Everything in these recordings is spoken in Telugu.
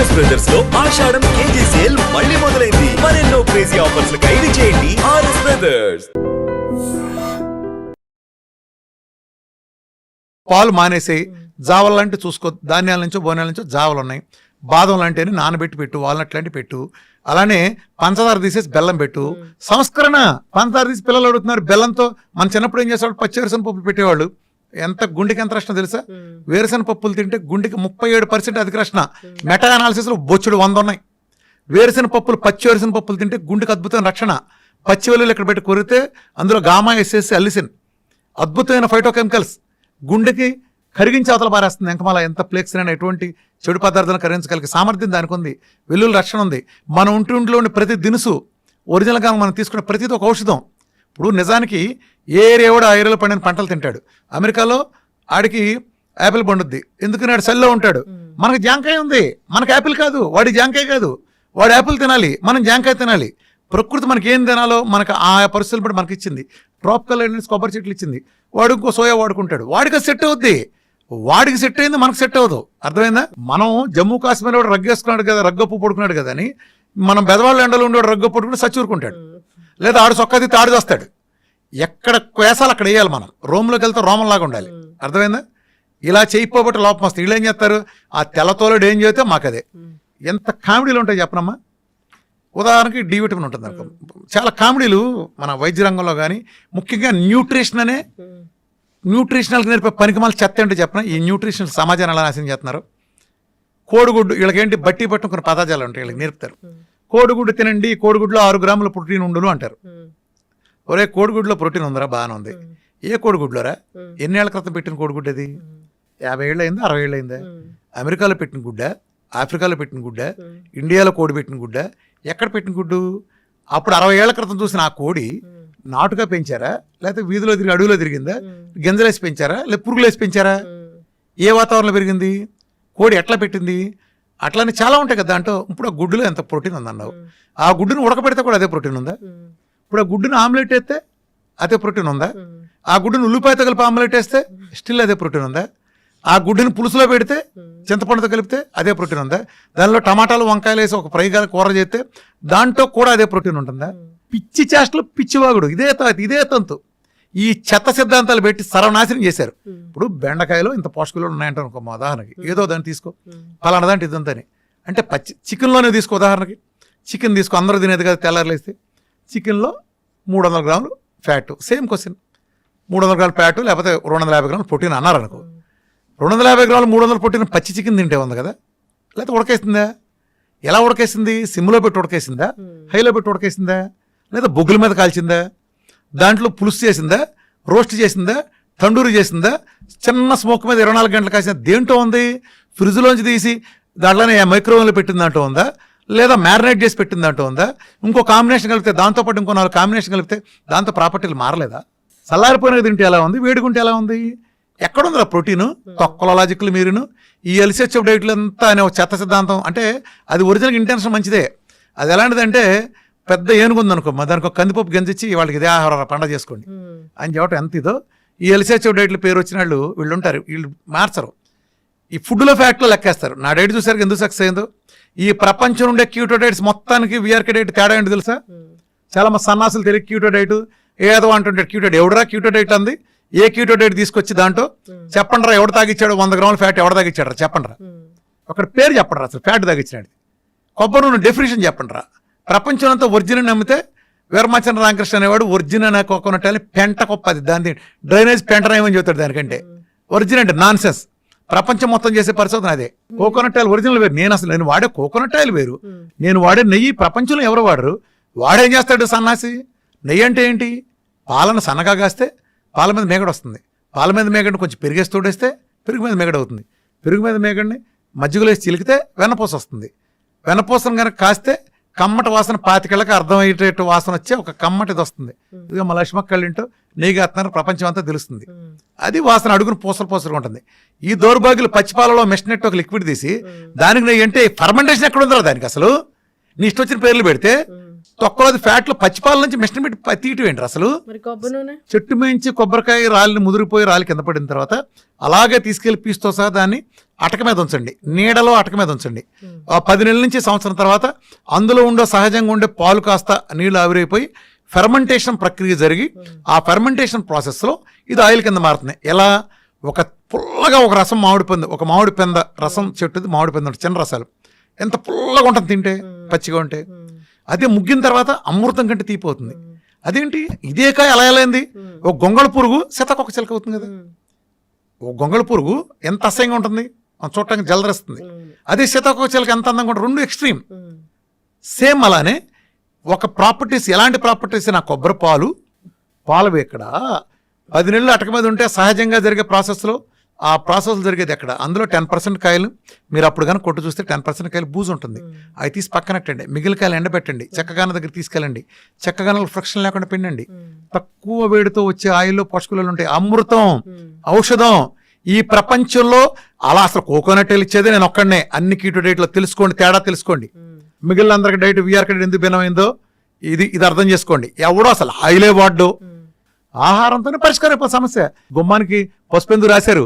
ఆర్ఎస్ బ్రదర్స్ లో ఆషాఢం కేజీ సేల్ మళ్ళీ మొదలైంది. మరెన్నో క్రేజీ ఆఫర్స్ ఖైదు చేయండి ఆర్ఎస్ బ్రదర్స్. పాలు మానేసి జావలు లాంటి చూసుకో, ధాన్యాల నుంచో బోనాల నుంచో జావలు ఉన్నాయి. బాదం లాంటివి నానబెట్టి పెట్టు, వాల్నట్ లాంటి పెట్టు. అలానే పంచదార తీసేసి బెల్లం పెట్టు. సంస్కరణ. పంచదార తీసి పిల్లలు అడుగుతున్నారు బెల్లంతో. మన చిన్నప్పుడు ఏం చేసేవాళ్ళు, పచ్చివేరుశనగ పప్పులు పెట్టేవాళ్ళు. ఎంత గుండెకి ఎంత రక్షణ తెలుసా? వేరుశనగ పప్పులు తింటే గుండెకి 37% అధిక రక్షణ. మెటా అనాలిసిస్లో బొచ్చుడు 100 ఉన్నాయి. వేరుశనగ పప్పులు, పచ్చి వేరుశనగ పప్పులు తింటే గుండెకి అద్భుతమైన రక్షణ. పచ్చి వెల్లుల్లి ఇక్కడ పెట్టి కొరితే అందులో గామా ఎస్ఎస్ అల్లిసిన్ అద్భుతమైన ఫైటోకెమికల్స్ గుండెకి కరిగించి అవతల పారేస్తుంది. ఎంకమాల ఎంత ప్లేక్స్ అయినా ఎటువంటి చెడు పదార్థాలను కరిగించగలిగే సామర్థ్యం దానికి ఉంది. వెల్లుల్లి రక్షణ ఉంది. మన ఒంటింట్లోని ప్రతి దినుసు ఒరిజినల్గా మనం తీసుకునే ప్రతిది ఒక ఔషధం. ఇప్పుడు నిజానికి ఏ ఏరియా కూడా ఆ ఏరియాలో పండిన పంటలు తింటాడు. అమెరికాలో ఆడికి యాపిల్ పండుద్ది, ఎందుకని ఆడు సెల్లో ఉంటాడు. మనకి జాంకాయ ఉంది, మనకి యాపిల్ కాదు. వాడి జాంకాయ కాదు, వాడు యాపిల్ తినాలి, మనం జాంకాయ తినాలి. ప్రకృతి మనకి ఏం తినాలో మనకు ఆ పరిస్థితులు బట్టి మనకి ఇచ్చింది. ట్రాపికల్ కొబ్బరి చెట్లు ఇచ్చింది, వాడు ఇంకో సోయా వాడుకుంటాడు. వాడికి సెట్ అవుద్ది, వాడికి సెట్ అయింది, మనకు సెట్ అవ్వదు. అర్థమైందా? మనం జమ్మూ కాశ్మీర్ వాడు రగ్గేసుకున్నాడు కదా, రగ్గప్పు పడుకున్నాడు కదా అని మనం బెదవాళ్ళ ఎండలో ఉండేవాడు రగ్గప్పు పడుకుని సచ్చూరుకుంటాడు. లేదా ఆడు సొక్కది తాడు చేస్తాడు. ఎక్కడ వేసాలు అక్కడ వేయాలి. మనం రోమ్లోకి వెళ్తే రోమంలాగా ఉండాలి. అర్థమైందా? ఇలా చేయిపోబట్టి లోపం వస్తుంది. వీళ్ళు ఏం చేస్తారు, ఆ తెల్లతోలుడు ఏం చేస్తే మాకు అదే. ఎంత కామెడీలు ఉంటాయి చెప్పనమ్మా. ఉదాహరణకి డి విటమిన్ ఉంటుంది అనుకో. చాలా కామెడీలు మన వైద్య రంగంలో కానీ, ముఖ్యంగా న్యూట్రిషన్ అనే న్యూట్రిషనల్కి నేర్పే పనికిమాల చెత్త ఏంటో చెప్పిన. ఈ న్యూట్రిషనల్ సమాజాన్ని ఎలా నాశనం చేస్తున్నారు. కోడిగుడ్డు, వీళ్ళకేంటి బట్టి పట్టిన కొన్ని పదార్థాలు ఉంటాయి, వీళ్ళకి నేర్పుతారు. కోడిగుడ్డు తినండి, కోడిగుడ్లో 6 గ్రాముల ప్రోటీన్ ఉండును అంటారు. ఒరే కోడిగుడ్లో ప్రోటీన్ ఉందరా, బాగానే ఉంది. ఏ కోడిగుడ్లోరా? ఎన్నేళ్ల క్రితం పెట్టిన కోడిగుడ్డు అది? 50 ఏళ్ళు అయిందా, 60 ఏళ్ళు అయిందా? అమెరికాలో పెట్టిన గుడ్డ, ఆఫ్రికాలో పెట్టిన గుడ్డ, ఇండియాలో కోడి పెట్టిన గుడ్డ, ఎక్కడ పెట్టిన గుడ్డు? అప్పుడు 60 ఏళ్ల క్రితం చూసిన ఆ కోడి నాటుగా పెంచారా, లేకపోతే వీధిలో తిరిగి అడవిలో తిరిగిందా, గింజలేసి పెంచారా, లేకపోతే పురుగులేసి పెంచారా? ఏ వాతావరణంలో పెరిగింది? కోడి ఎట్లా పెట్టింది? అట్లానే చాలా ఉంటాయి కదా దాంట్లో. ఇప్పుడు ఆ గుడ్డులో ఎంత ప్రోటీన్ ఉందన్నావు, ఆ గుడ్డును ఉడకబెడితే కూడా అదే ప్రోటీన్ ఉందా? ఇప్పుడు ఆ గుడ్డును ఆమ్లెట్ వేస్తే అదే ప్రోటీన్ ఉందా? ఆ గుడ్డును ఉల్లిపాయతో కలిపి ఆమ్లెట్ వేస్తే స్టిల్ అదే ప్రోటీన్ ఉందా? ఆ గుడ్డుని పులుసులో పెడితే, చింతపండుతో కలిపితే అదే ప్రోటీన్ ఉందా? దానిలో టమాటాలు వంకాయలు వేసి ఒక ఫ్రై కూర చేస్తే దాంట్లో కూడా అదే ప్రోటీన్ ఉంటుందా? పిచ్చి చేష్టలు, పిచ్చివాగుడు, ఇదే తంతు. ఈ చెత్త సిద్ధాంతాలు పెట్టి సర్వనాశనం చేశారు. ఇప్పుడు బెండకాయలో ఇంత పోషకాలు ఉన్నాయంటారు అనుకో, మా ఉదాహరణకి ఏదో దాన్ని తీసుకో, పలానా దాంట్లో ఇదంతని అంటే పచ్చి చికెన్లోనే తీసుకో. ఉదాహరణకి చికెన్ తీసుకో, అందరూ తినేది కదా తెల్లారులేస్తే. చికెన్లో 300 గ్రాములు ఫ్యాట్. సేమ్ క్వశ్చన్, 300 గ్రాముల ఫ్యాట్ లేకపోతే 250 గ్రాములు ప్రోటీన్ అన్నారు అనుకో. 250 గ్రాములు 300 ప్రోటీన్ పచ్చి చికెన్ తింటే ఉంది కదా, లేకపోతే ఉడకేసిందా? ఎలా ఉడకేసింది? సిమ్లో పెట్టి ఉడకేసిందా, హైలో పెట్టి ఉడకేసిందా, లేదా బొగ్గుల మీద కాల్చిందా, దాంట్లో పులుసు చేసిందా, రోస్ట్ చేసిందా, తండూరి చేసిందా, చిన్న స్మోక్ మీద 24 గంటలు కాసిన దేంట్లో ఉంది? ఫ్రిడ్జ్లోంచి తీసి దాంట్లోనే మైక్రోవేవ్లో పెట్టిన దాంట్లో ఉందా, లేదా మ్యారినేట్ చేసి పెట్టిన దాంట్లో ఉందా? ఇంకో కాంబినేషన్ కలిపితే, దాంతోపాటు ఇంకో 4 కాంబినేషన్ కలిపితే దాంతో ప్రాపర్టీలు మారలేదా? చల్లారిపోయినది తింటే ఎలా ఉంది, వేడుకుంటే ఎలా ఉంది? ఎక్కడుందిరా ప్రోటీను? తొక్కల లాజిక్లు మీరును. ఈ ఎల్సిహెచ్ఎఫ్ డైట్లు అంతా అనే ఒక చెత్త సిద్ధాంతం. అంటే అది ఒరిజినల్ ఇంటెన్షన్ మంచిదే. అది ఎలాంటిదంటే, పెద్ద ఏనుగుంది అనుకో, దానికి ఒక కందిపప్పు గంజిచ్చి వాళ్ళకి ఇదే ఆహార పండగ చేసుకోండి అని చెప్పటం ఎంత ఇదో. ఈ ఎల్సిహెచ్ఎఫ్ డైట్లు పేరు వచ్చిన వాళ్ళు వీళ్ళు ఉంటారు, వీళ్ళు మార్చరు. ఈ ఫుడ్లో ఫ్యాక్ట్లో లెక్కేస్తారు. నా డైట్ చూసారు ఎందుకు సక్సెస్ అయిందో. ఈ ప్రపంచం ఉండే క్యూటో డైట్స్ మొత్తానికి వీఆర్కే డైట్ తేడా ఏంటి తెలుసా? చాలా మంది సన్నాసులు తెలియదు క్యూటో డైట్ ఏదో అంటుంటాడు. క్యూటో డైట్ ఎవడరా క్యూటో డైట్ అంది? ఏ క్యూటో డైట్ తీసుకొచ్చి దాంట్లో చెప్పండి రా, ఎవడు తాగిచ్చాడు 100 గ్రాముల ఫ్యాట్ ఎవడ తాగిచ్చాడు రా చెప్పండి రా. ఒకటి పేరు చెప్పండి రా, అసలు ఫ్యాట్ తాగిచ్చినాడు. కొబ్బరి నూనె డెఫినేషన్ చెప్పండి రా. ప్రపంచం అంతా ఒరిజినల్ నమ్మితే వీరమాచంద్ర రామకృష్ణ అనేవాడు ఒరిజినల్ కోకోనట్ అని పెంట కొప్పది, దాని డ్రైనేజ్ పెంటనేమని చెబుతాడు. దానికంటే ఒరిజినల్ అంటే నాన్ సెన్స్. ప్రపంచం మొత్తం చేసే పరిశోధన అదే. కోకోనట్ ఆయిల్ ఒరిజినల్ వేరు. నేను వాడే కోకోనట్ ఆయిల్ వేరు, నేను వాడే నెయ్యి ప్రపంచంలో ఎవరు వాడరు. వాడేం చేస్తాడు సన్నాసి? నెయ్యి అంటే ఏంటి? పాలను సన్నగా కాస్తే పాల మీద మేగడ వస్తుంది. పాల మీద మేగడిని కొంచెం పెరిగేసి తోడేస్తే పెరుగు మీద మేగడ అవుతుంది. పెరుగు మీద మేగడిని మజ్జిగలో వేసి చిలికితే వెన్నపూస వస్తుంది. వెన్నపూసను కనుక కాస్తే కమ్మటి వాసన 25 ఏళ్ళకి అర్థమయ్యేటట్టు వాసన వచ్చే ఒక కమ్మటిది వస్తుంది. ఇదిగో మా లక్ష్మక్కళ్ళింటో నెయ్యి కాస్తున్నారు, ప్రపంచం అంతా తెలుస్తుంది. అది వాసన అడుగును పూసలు ఉంటుంది. ఈ దౌర్భాగ్యులు పచ్చిపాలలో మెషినెట్ ఒక లిక్విడ్ తీసి దానికి నెయ్యి అంటే ఫర్మెంటేషన్ ఎక్కడ ఉందో దానికి అసలు నీ ఇష్టం వచ్చిన పేర్లు పెడితే తొక్కలోది ఫ్యాట్లు పచ్చిపాల నుంచి మిషన్ పెట్టి తీయటం ఏంటి అసలు? మరి కొబ్బరి నూనె చెట్టు మేంచి కొబ్బరికాయ రాలిని ముదిరిపోయి రాలి కింద పడిన తర్వాత అలాగే తీసుకెళ్లి పీస్తో సహా దాన్ని అటక మీద ఉంచండి, నీడలో అటక మీద ఉంచండి. 10 నెలల నుంచి సంవత్సరం తర్వాత అందులో ఉండే సహజంగా ఉండే పాలు కాస్త నీళ్లు ఆవిరైపోయి ఫెర్మెంటేషన్ ప్రక్రియ జరిగి ఆ ఫెర్మెంటేషన్ ప్రాసెస్లో ఇది ఆయిల్ కింద మారుతుంది. ఎలా? ఒక పుల్లగా ఒక రసం ఒక మామిడి పెంద రసం చెట్టుది మామిడి పెంద చిన్న రసాలు ఎంత పుల్లగా ఉంటుంది తింటే, పచ్చిగా ఉంటే. అదే ముగ్గిన తర్వాత అమృతం కంటే తీపిపోతుంది. అదేంటి ఇదే కాయ అలా ఎలాంది? ఒక గొంగళ పురుగు సీతాకొక చిలక అవుతుంది కదా. ఒక గొంగళ పురుగు ఎంత అసహ్యంగా ఉంటుంది, చూడటానికి జలదరిస్తుంది. అదే సీతాకొక చిలక ఎంత అందంగా ఉంటుంది. రెండు ఎక్స్ట్రీమ్. సేమ్ అలానే ఒక ప్రాపర్టీస్, ఎలాంటి ప్రాపర్టీస్? నా కొబ్బరి పాలు ఎక్కడ 10 నెలలు అటక మీద ఉంటే సహజంగా జరిగే ప్రాసెస్లో ఆ ప్రాసెస్ జరిగేది ఎక్కడ? అందులో 10% కాయలు మీరు అప్పుడు కానీ కొట్టు చూస్తే 10% కాయలు బూజు ఉంటుంది. అవి తీసి పక్కనట్టండి, మిగిలిన కాయలు ఎండబెట్టండి, చెక్కగాన దగ్గర తీసుకెళ్ళండి, చెక్కగానలు ఫ్రిక్షన్ లేకుండా పిండండి. తక్కువ వేడితో వచ్చే ఆయిల్లో పోషకాలు ఉంటాయి. అమృతం, ఔషధం. ఈ ప్రపంచంలో అలా అసలు కోకోనట్ ఇచ్చేది నేను ఒక్కడనే. అన్ని కీటో డైట్లో తెలుసుకోండి, తేడా తెలుసుకోండి. మిగిలిన అందరికి డైట్ వీఆర్ కడైట్ ఎందుకు భిన్నమైందో ఇది అర్థం చేసుకోండి. ఎవడో అసలు ఆయిలే వాడ్డు. ఆహారంతోనే పరిష్కారం అయిపోయి సమస్య. గుమ్మానికి పసుపెందుకు రాశారు?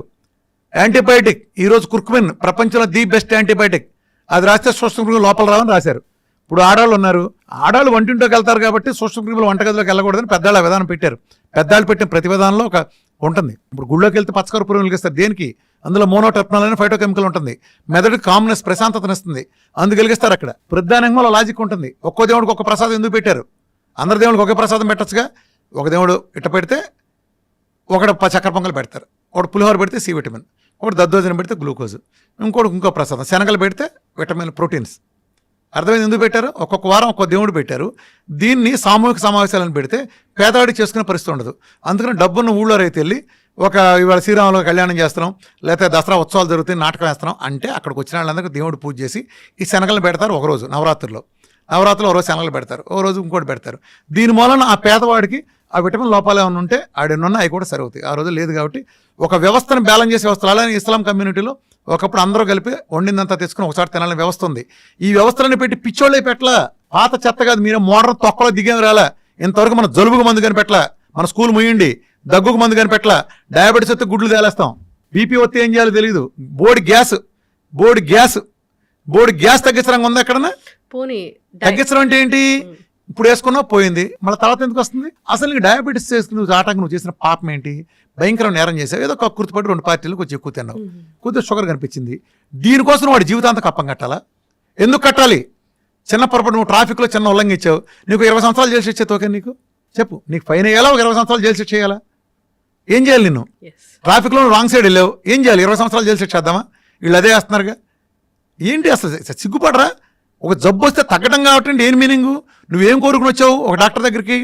యాంటీబయాటిక్. ఈరోజు కుర్కుమిన్ ప్రపంచంలో ది బెస్ట్ యాంటీబయాటిక్. అది రాస్తే సూక్ష్మక్రిములు లోపల రావని రాశారు. ఇప్పుడు ఆడవాళ్ళు ఉన్నారు, ఆడవాళ్ళు వంటింట్లోకి వెళ్తారు కాబట్టి సూక్ష్మక్రిములు వంటగదిలోకి వెళ్ళకూడదని పెద్దవాళ్ళ విధానం పెట్టారు. పెద్దవాళ్ళు పెట్టిన ప్రతి విధానంలో ఒక ఉంటుంది. ఇప్పుడు గుళ్ళోకి వెళ్తే పచ్చకర్పూరం వెలిగిస్తారు. దేనికి? అందులో మోనోటెర్పనాల్ అనే ఫైటోకెమికల్ ఉంటుంది. మెదడుకి కామ్నెస్, ప్రశాంతతనిస్తుంది. అందుకు వెలిగిస్తారు. అక్కడ ప్రధానంగా లాజిక్ ఉంటుంది. ఒక్కో దేవుడికి ఒక ప్రసాదం ఎందుకు పెట్టారు? అందరి దేవుడికి ఒకే ప్రసాదం పెట్టచ్చుగా. ఒక దేవుడు ఇట్ట పెడితే ఒకటి చక్కెర పొంగల్ పెడతారు, ఒకటి పులిహోర పెడితే సి విటమిన్, ఒకటి దద్దోజనం పెడితే గ్లూకోజ్, ఇంకో ప్రసాదం శనగలు పెడితే విటమిన్, ప్రోటీన్స్. అర్థమైంది ఎందుకు పెట్టారు? ఒక్కొక్క వారం ఒక్కొక్క దేవుడు పెట్టారు. దీన్ని సామూహిక సమావేశాలను పెడితే పేదవాడికి చేసుకునే పరిస్థితి ఉండదు. అందుకని డబ్బున్న ఊళ్ళో రైతు వెళ్ళి ఇవాళ శ్రీరాములు కళ్యాణం చేస్తున్నాం, లేకపోతే దసరా ఉత్సవాలు జరుగుతాయి, నాటకం వేస్తున్నాం అంటే అక్కడికి వచ్చిన వాళ్ళందరికీ దేవుడు పూజ చేసి ఈ శనగలను పెడతారు. ఒకరోజు నవరాత్రుల్లో ఒక రోజు శనగలు పెడతారు, ఒక రోజు ఇంకోటి పెడతారు. దీని మూలన ఆ పేదవాడికి ఆ విటమిన్ లోపాలు ఏమైనా ఉంటే ఆడెన్నున్నా అవి కూడా సరివుతాయి. ఆ రోజు లేదు కాబట్టి ఒక వ్యవస్థను బ్యాలెన్స్ చేసే వ్యవస్థలు. అలానే ఇస్లాం కమ్యూనిటీలో ఒకప్పుడు అందరూ కలిపి వండిందంతా తెచ్చుకుని ఒకసారి తినాలని వ్యవస్థ ఉంది. ఈ వ్యవస్థలను పెట్టి పిచ్చోళ్ళే పెట్టలా. పాత చెత్త కాదు, మీరే మోడర్న్ తొక్కలో దిగేమి రాలా. ఇంతవరకు మన జలుబుకు మందు కనిపెట్టలా, మన స్కూల్ ముయ్యండి, దగ్గుకు మందు కనిపెట్టలా, డయాబెటీస్ వస్తే గుడ్లు తేలేస్తాం, బీపీ వస్తే ఏం చేయాలో తెలియదు, బోర్డు గ్యాస్ తగ్గించడం ఉందా ఎక్కడన్నా? తగ్గించడం అంటే ఏంటి? ఇప్పుడు వేసుకున్నావు పోయింది, మళ్ళీ తర్వాత ఎందుకు వస్తుంది? అసలు నీకు డయాబెటీస్ చేసుకుని నువ్వు చేసిన పాపం ఏంటి? భయంకరం నేరం చేసావు. ఏదో కక్కుర్తిపడి 2 పార్టీలు కొంచెం ఎక్కువ తిన్నావు, కొద్దిగా షుగర్ కనిపించింది. దీనికోసం వాడి జీవితాంతం కప్పం కట్టాలా? ఎందుకు కట్టాలి? చిన్న పొరపాటు నువ్వు ట్రాఫిక్లో చిన్న ఉల్లంఘించావు, నీకు 20 సంవత్సరాలు జైలు శిక్ష తోకే. నీకు చెప్పు, నీకు ఫైన్ వేయాలా? ఒక 20 సంవత్సరాలు జైలు శిక్ష చేయాలా? ఏం చేయాలి? నిన్ను ట్రాఫిక్లో రాంగ్ సైడ్ వెళ్ళావు, ఏం చేయాలి? 20 సంవత్సరాలు జైలు శిక్ష చేద్దామా? వీళ్ళు అదే వేస్తున్నారుగా. ఏంటి అసలు సిగ్గుపడరా? ఒక జబ్బు వస్తే తగ్గడం కాబట్టి ఏం మీనింగు? నువ్వేం కోరుకుని వచ్చావు ఒక డాక్టర్ దగ్గరికి?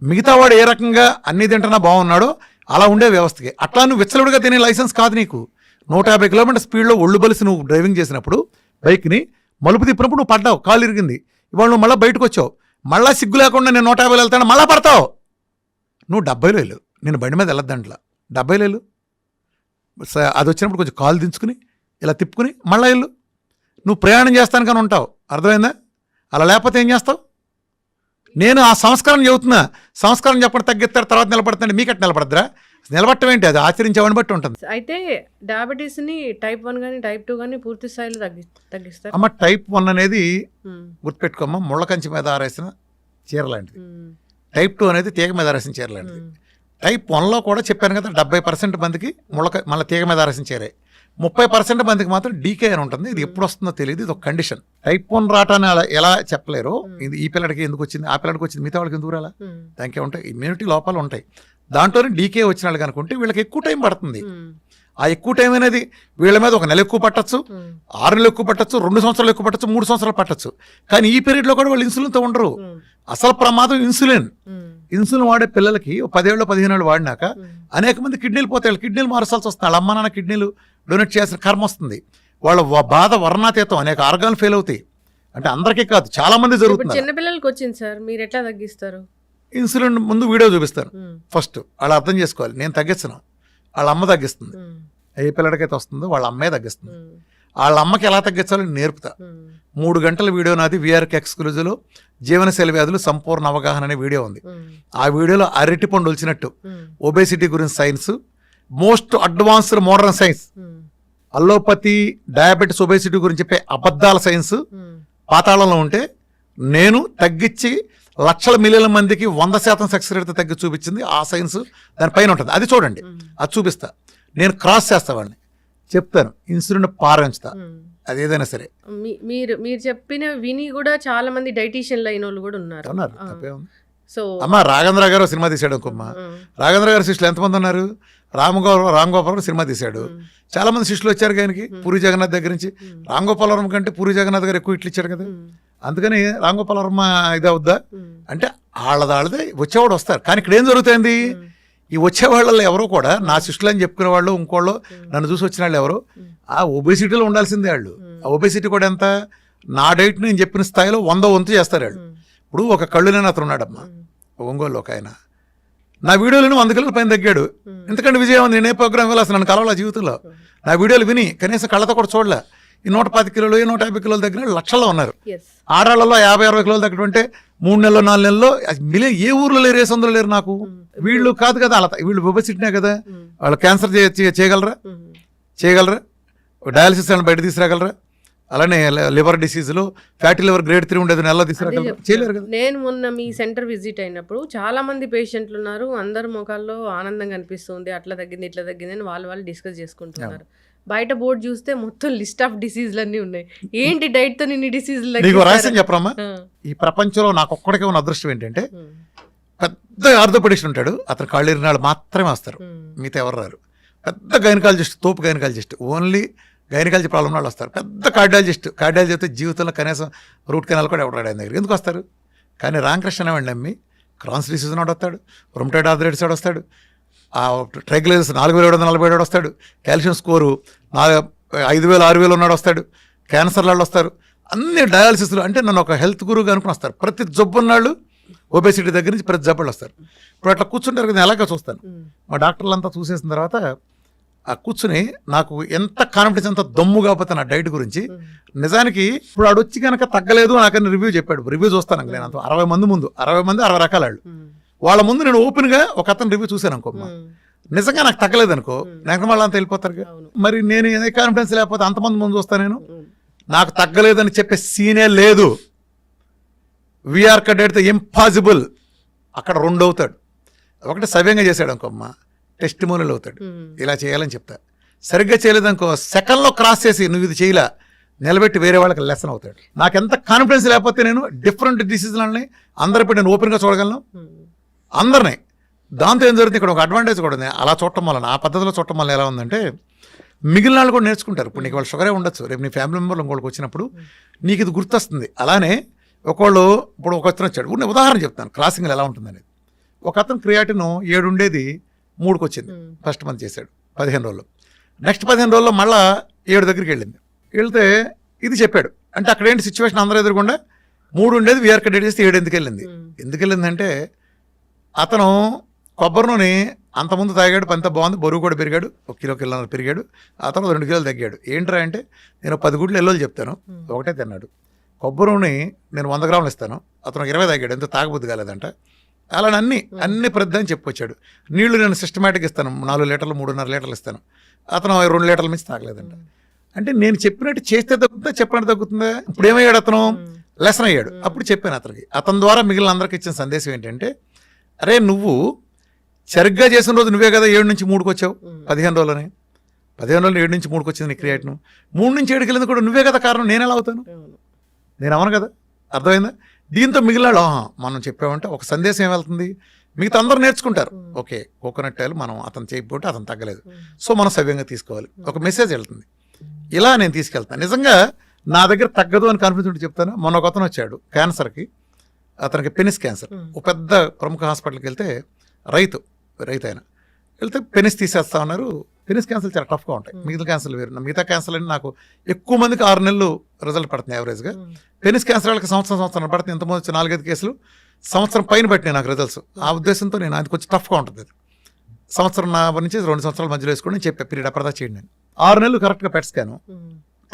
మిగతా వాడు ఏ రకంగా అన్ని తింటున్నా బాగున్నాడో అలా ఉండే వ్యవస్థకి. అట్లా నువ్వు విచ్చలుడిగా తినే లైసెన్స్ కాదు నీకు. 150 కిలోమీటర్ స్పీడ్లో ఒళ్ళు బలిసి నువ్వు డ్రైవింగ్ చేసినప్పుడు బైక్ని మలుపు తిప్పినప్పుడు నువ్వు పడ్డావు, కాలు ఇరిగింది. ఇవాళ నువ్వు మళ్ళీ బయటకు వచ్చావు, మళ్ళీ సిగ్గు లేకుండా నేను 150 వెళ్తాను, మళ్ళీ పడతావు. నువ్వు 70లో వెళ్ళు, నేను బండి మీద వెళ్ళొద్దంట్లా, 70లో వెళ్ళు. అది వచ్చినప్పుడు కొంచెం కాలు దించుకుని ఇలా తిప్పుకుని మళ్ళీ వెళ్ళు. నువ్వు ప్రయాణం చేస్తాను కానీ ఉంటావు. అర్థమైందా? అలా లేకపోతే ఏం చేస్తావు? నేను ఆ సంస్కారం చెబుతున్నా. సంస్కారం చెప్పడం తగ్గిస్తారు, తర్వాత నిలబడుతుంటే మీకట్టు నిలబడద్దురా? నిలబట్టం ఏంటి? అది ఆచరించేవాడిని బట్టి ఉంటుంది. అయితే డయాబెటీస్ ని టైప్ 1 కానీ టైప్ 2 కానీ పూర్తి స్థాయిలో తగ్గిస్తారు. అమ్మ టైప్ 1 అనేది గుర్తుపెట్టుకోమ్మా, ముళ్ళ కంచి మీద ఆరేసిన చీర లాంటిది. టైప్ 2 అనేది తీగ మీద ఆరేసిన చీర లాంటిది. టైప్ 1లో కూడా చెప్పాను కదా, 70% మందికి మళ్ళీ తీగ మీద ఆరేసిన చీరే. 30% మందికి మాత్రం డీకే అని ఉంటుంది. ఇది ఎప్పుడు వస్తుందో తెలియదు, ఇది ఒక కండిషన్. టైప్ 1 రావటాన్ని అలా ఎలా చెప్పలేరు. ఇది ఈ పిల్లడికి ఎందుకు వచ్చింది, ఆ పిల్లడికి వచ్చింది, మిగతా వాళ్ళకి ఎందుకు రాలా? దానికి ఉంటాయి, ఇమ్యూనిటీ లోపాలు ఉంటాయి. దాంట్లోనే డీకే వచ్చిన వాళ్ళు కనుకుంటే వీళ్ళకి ఎక్కువ టైం పడుతుంది. ఆ ఎక్కువ టైం అనేది వీళ్ళ మీద 1 నెల ఎక్కువ పట్టచ్చు, 6 నెలలు ఎక్కువ పట్టచ్చు, 2 సంవత్సరాలు ఎక్కువ పట్టచ్చు, 3 సంవత్సరాలు పట్టచ్చు. కానీ ఈ పీరియడ్లో కూడా వాళ్ళు ఇన్సులిన్తో ఉండరు. అసలు ప్రమాదం ఇన్సులిన్. ఇన్సులిన్ వాడే పిల్లలకి 10 ఏళ్ళు 15 ఏళ్ళు వాడినాక అనేక మంది కిడ్నీలు పోతాయి. కిడ్నీలు మార్చాల్సి వస్తుంది. వాళ్ళ అమ్మ నాన్న కిడ్నీలు డొనేట్ చేయాల్సిన కర్మ వస్తుంది. వాళ్ళ బాధ వర్ణాతీతం, అనేక ఆర్గాన్లు ఫెయిల్ అవుతాయి. అంటే అందరికీ కాదు, చాలా మంది జరుగుతుంది. చిన్న పిల్లలకి వచ్చింది సార్, మీరు ఎట్లా తగ్గిస్తారు? ఇన్సులిన్ ముందు వీడియో చూపిస్తాను. ఫస్ట్ వాళ్ళు అర్థం చేసుకోవాలి, నేను తగ్గించను, వాళ్ళ అమ్మ తగ్గిస్తుంది. ఏ పిల్లడికైతే వస్తుందో వాళ్ళ అమ్మే తగ్గిస్తుంది. వాళ్ళ అమ్మకి ఎలా తగ్గించాలో నేను నేర్పుతా. 3 గంటల వీడియో నాది విఆర్కి ఎక్స్క్లూజివ్లో జీవనశైలి వ్యాధులు సంపూర్ణ అవగాహన అనే వీడియో ఉంది. ఆ వీడియోలో అరటి పండు వచ్చినట్టు ఒబేసిటీ గురించి science, most advanced modern science, allopathy, diabetes, obesity గురించి చెప్పే అబద్ధాల సైన్స్ పాతాళంలో ఉంటే నేను తగ్గించి లక్షల మిలియన్ల మందికి 100% సక్సెస్ రేట్ తగ్గి చూపించింది ఆ సైన్స్ దానిపైన ఉంటుంది. అది చూడండి, అది చూపిస్తా. నేను క్రాస్ చేస్తా వాళ్ళని, చెప్తాను, ఇన్సులిన్ పారించుతా, అది ఏదైనా సరే. మీరు చెప్పిన విని కూడా చాలా మంది డైటీషియన్లు అయిన వాళ్ళు కూడా ఉన్నారు. సో అమ్మ రాఘవేంద్ర గారు సినిమా తీశాడు అనుకోమ్మా. రాఘవేంద్ర గారు శిష్యులు ఎంతమంది ఉన్నారు? రామ్ గోపాల్ సినిమా తీశాడు. చాలా మంది శిష్యులు వచ్చారు ఆయనకి, పూరి జగన్నాథ్ దగ్గర నుంచి. రామ్ గోపాల్ వర్మ కంటే పూరి జగన్నాథ్ గారు ఎక్కువ ఇట్లు ఇచ్చారు కదా. అందుకని రామ్ గోపాల్ వర్మ ఇది అవుద్దా అంటే వాళ్ళదే వచ్చేవాడు వస్తారు. కానీ ఇక్కడ ఏం జరుగుతుంది, ఈ వచ్చేవాళ్ళలో ఎవరో కూడా నా శిష్యులు అని చెప్పుకునే వాళ్ళు, ఇంకోళ్ళు నన్ను చూసి వచ్చిన వాళ్ళు ఎవరు ఆ ఒబేసిటీలో ఉండాల్సిందే వాళ్ళు. ఆ ఒబేసిటీ కూడా ఎంత, నా డైట్ నేను చెప్పిన స్థాయిలో 100 వంతు చేస్తారు వాళ్ళు. ఇప్పుడు ఒక కళ్ళు లేని అతను ఉన్నాడమ్మా ఒంగోలు, ఒక ఆయన నా వీడియోలను 100 కిలోల పైన తగ్గాడు. ఎందుకంటే విజయం నేను ఏ ప్రోగ్రామ్ వెళ్ళి అసలు నన్ను కలవాల జీవితంలో. నా వీడియోలు విని కనీసం కళ్ళతో కూడా చూడలే. ఈ 110 కిలోలు 150 కిలోలు దగ్గర లక్షల్లో ఉన్నారు. ఆడాళ్ళలో 50-60 కిలోలు తగ్గడం అంటే 3 నెలలు 4 నెలల్లో మిలియన్ ఏ ఊర్లో లేరు, ఏ సందులో లేరు. నాకు వీళ్ళు కాదు కదా, అలా వీళ్ళు ఒబేసిటీనే కదా. వాళ్ళు క్యాన్సర్ చేయగలరా, డయాలసిస్ అని బయట తీసుకురాగలరా? అలానే లివర్ డిసీజులు, ఫ్యాటీ లివర్ గ్రేడ్ 3 ఉండేది నెలలో తీసుకురాగలరా? చేయలేరు కదా. నేను మొన్న మీ సెంటర్ విజిట్ అయినప్పుడు చాలా మంది పేషెంట్లు ఉన్నారు, అందరు ముఖాల్లో ఆనందంగా అనిపిస్తుంది, అట్లా తగ్గింది ఇట్లా తగ్గింది అని వాళ్ళు డిస్కస్ చేసుకుంటున్నారు. బయట బోర్డు చూస్తే మొత్తం లిస్ట్ ఆఫ్ డిసీజులు అన్నీ ఉన్నాయి. ఏంటి డైట్ తో ఇన్ని డిసీజులు? నీకు రహస్యం చెప్పరమ్మా, ఈ ప్రపంచంలో నాకు ఒక్కడికే ఉన్న అదృష్టం ఏంటంటే పెద్ద ఆర్థోపెడిస్ట్ ఉంటాడు, అతను కాళ్ళు ఇరినాళ్ళు మాత్రమే వస్తారు, మిగతా ఎవరు రారు. పెద్ద గైనకాలజిస్ట్, తోపు గైనకాలజిస్ట్, ఓన్లీ గైనకాలజీ ప్రాబ్లం వాళ్ళు వస్తారు. పెద్ద కార్డియాలజిస్ట్ అయితే జీవితంలో కనీసం రూట్ కెనాల్ కూడా ఎవరు ఆయన దగ్గర ఎందుకు వస్తారు? కానీ రామకృష్ణ అనేవాడిని నమ్మి క్రాన్స్ డిసీజ్ నాడు వస్తాడు, రొమటైడ్ ఆర్థరైటిస్ వాడు వస్తాడు, ఆ ట్రైగ్లిజరైడ్స్ 4747 వస్తాడు, కాల్షియం స్కోరు 5000-6000 ఉన్నాడు వస్తాడు, క్యాన్సర్ వాళ్ళు వస్తారు, అన్ని డయాలసిస్లు. అంటే నన్ను ఒక హెల్త్ గురువుగా అనుకుని వస్తారు. ప్రతి జబ్బున్నాళ్ళు ఒబేసిటీ దగ్గర నుంచి ప్రతి జబ్బులు వస్తారు. ఇప్పుడు అట్లా కూర్చుంటారు కదా, ఎలాగ చూస్తాను. మా డాక్టర్లంతా చూసేసిన తర్వాత ఆ కూర్చుని నాకు ఎంత కాన్ఫిడెన్స్, ఎంత దమ్ము కాకపోతే నా డైట్ గురించి. నిజానికి ఇప్పుడు ఆడు వచ్చి కనుక తగ్గలేదు నాకని రివ్యూ చెప్పాడు. రివ్యూ చూస్తాను నేను అంత 60 మంది ముందు, 60 మంది 60 రకాల వాళ్ళు. వాళ్ళ ముందు నేను ఓపెన్గా ఒక అతను రివ్యూ చూశాను అనుకో, నిజంగా నాకు తగ్గలేదు అనుకో, నాకు వాళ్ళంతా వెళ్ళిపోతారు. మరి నేను ఏ కాన్ఫిడెన్స్ లేకపోతే అంతమంది ముందు చూస్తాను. నేను నాకు తగ్గలేదని చెప్పే సీనే లేదు. వీఆర్ కడేడితే ఇంపాసిబుల్. అక్కడ 2 అవుతాడు. ఒకటి సవ్యంగా చేశాడు అనుకోమ్మా, టెస్టిమోనియల్ అవుతాడు, ఇలా చేయాలని చెప్తా. సరిగ్గా చేయలేదనుకో, సెకండ్లో క్రాస్ చేసి నువ్వు ఇది చేయలే నిలబెట్టి వేరే వాళ్ళకి లెసన్ అవుతాడు. నాకు ఎంత కాన్ఫిడెన్స్ లేకపోతే నేను డిఫరెంట్ డిసీజులని అందరిపై నేను ఓపెన్గా చూడగలను అందరినీ. దాంతో ఏం జరుగుతుంది, ఇక్కడ ఒక అడ్వాంటేజ్ కూడా ఉంది. అలా చూడటం వల్ల, ఆ పద్ధతిలో చూడటం వల్ల ఎలా ఉందంటే మిగిలిన వాళ్ళు కూడా నేర్చుకుంటారు. ఇప్పుడు నీకు వాళ్ళు షుగరే ఉండొచ్చు, రేపు నీ ఫ్యామిలీ మెంబర్లు ఇంకోళ్ళకి వచ్చినప్పుడు నీకు ఇది గుర్తొస్తుంది. అలానే ఒకళ్ళు ఇప్పుడు ఒక అతను వచ్చాడు, నేను ఉదాహరణ చెప్తాను క్రాసింగ్లో ఎలా ఉంటుంది అనేది. ఒక అతను క్రియాటిన్ 7 ఉండేది 3కి వచ్చింది, ఫస్ట్ మంత్ చేశాడు 15 రోజులు. నెక్స్ట్ 15 రోజుల్లో మళ్ళీ 7 దగ్గరికి వెళ్ళింది. వెళ్తే ఇది చెప్పాడు. అంటే అక్కడ ఏంటి సిచ్యువేషన్, అందరూ ఎదురుకుండా 3 ఉండేది వీఆర్ కడేట్ చేస్తే 7 ఎందుకు వెళ్ళిందంటే అతను కొబ్బరి నూనె అంతకుముందు తాగాడు, పంత బాగుంది, బరువు కూడా పెరిగాడు, 1 కిలో పెరిగాడు. ఆ తర్వాత 2 కిలోలు తగ్గాడు. ఏంట్రా అంటే నేను 10 గుడ్లు ఎల్లోలు చెప్తాను, ఒకటే తిన్నాడు. కొబ్బరి నూనె నేను 100 గ్రాములు ఇస్తాను, అతను 20 తాగాడు, ఎంత తాగబుద్ధి కాలేదంట. అలానే అన్ని ప్రద్దని చెప్పొచ్చాడు. నీళ్లు నేను సిస్టమేటిక్ ఇస్తాను, 4 లీటర్లు 3.5 లీటర్లు ఇస్తాను, అతను 2 లీటర్ల మించి తాగలేదంట. అంటే నేను చెప్పినట్టు చేస్తే తగ్గుతుందా, చెప్పినట్టు తగ్గుతుందా? ఇప్పుడు ఏమయ్యాడు అతను, లెసన్ అయ్యాడు. అప్పుడు చెప్పాను అతనికి. అతని ద్వారా మిగిలిన అందరికి ఇచ్చిన సందేశం ఏంటంటే, అరే నువ్వు సరిగ్గా చేసిన రోజు నువ్వే కదా 7 నుంచి 3కి వచ్చావు, 15 రోజులని 15 రోజులు 7 నుంచి 3కి వచ్చింది నీ క్రియేట్ను. 3 నుంచి 7కి వెళ్ళింది కూడా నువ్వే కదా కారణం, నేను ఎలా అవుతాను? నేను అవను కదా. అర్థమైందా? దీంతో మిగిలినాడు మనం చెప్పామంటే ఒక సందేశం ఏమవుతుంది, మిగతా అందరూ నేర్చుకుంటారు. ఓకే, కోకోనట్ ఆయిల్ మనం అతను చేయకపోతే అతను తగ్గలేదు, సో మనం సవ్యంగా తీసుకోవాలి, ఒక మెసేజ్ వెళ్తుంది. ఇలా నేను తీసుకెళ్తాను. నిజంగా నా దగ్గర తగ్గదు అని కాన్ఫిడెన్స్ చెప్తాను. మొన్న ఒక అతను వచ్చాడు క్యాన్సర్కి, అతనికి పెనిస్ క్యాన్సర్. ఒక పెద్ద ప్రముఖ హాస్పిటల్కి వెళ్తే రైతు ఆయన వెళ్తే పెనిస్ తీసేస్తా ఉన్నారు. పెనిస్ క్యాన్సర్ చాలా టఫ్గా ఉంటాయి, మిగతా క్యాన్సర్లు వేరు. మిగతా క్యాన్సర్లు అని నాకు ఎక్కువ మందికి 6 నెలలు రిజల్ట్ పడుతుంది యావరేజ్గా. పెనిస్ క్యాన్సర్ వాళ్ళకి సంవత్సరం పడుతుంది. ఎంతమంది వచ్చి 4-5 కేసులు సంవత్సరం పైన పట్టినాయి నాకు రిజల్ట్స్. ఆ ఉద్దేశంతో నేను అది కొంచెం టఫ్గా ఉంటుంది. సంవత్సరం నుంచి 2 సంవత్సరాల మధ్యలో వేసుకొని చెప్పే పీరియడ్ అప్పటిదా చేయండి. నేను 6 నెలలు కరెక్ట్గా పెట్ స్కాను,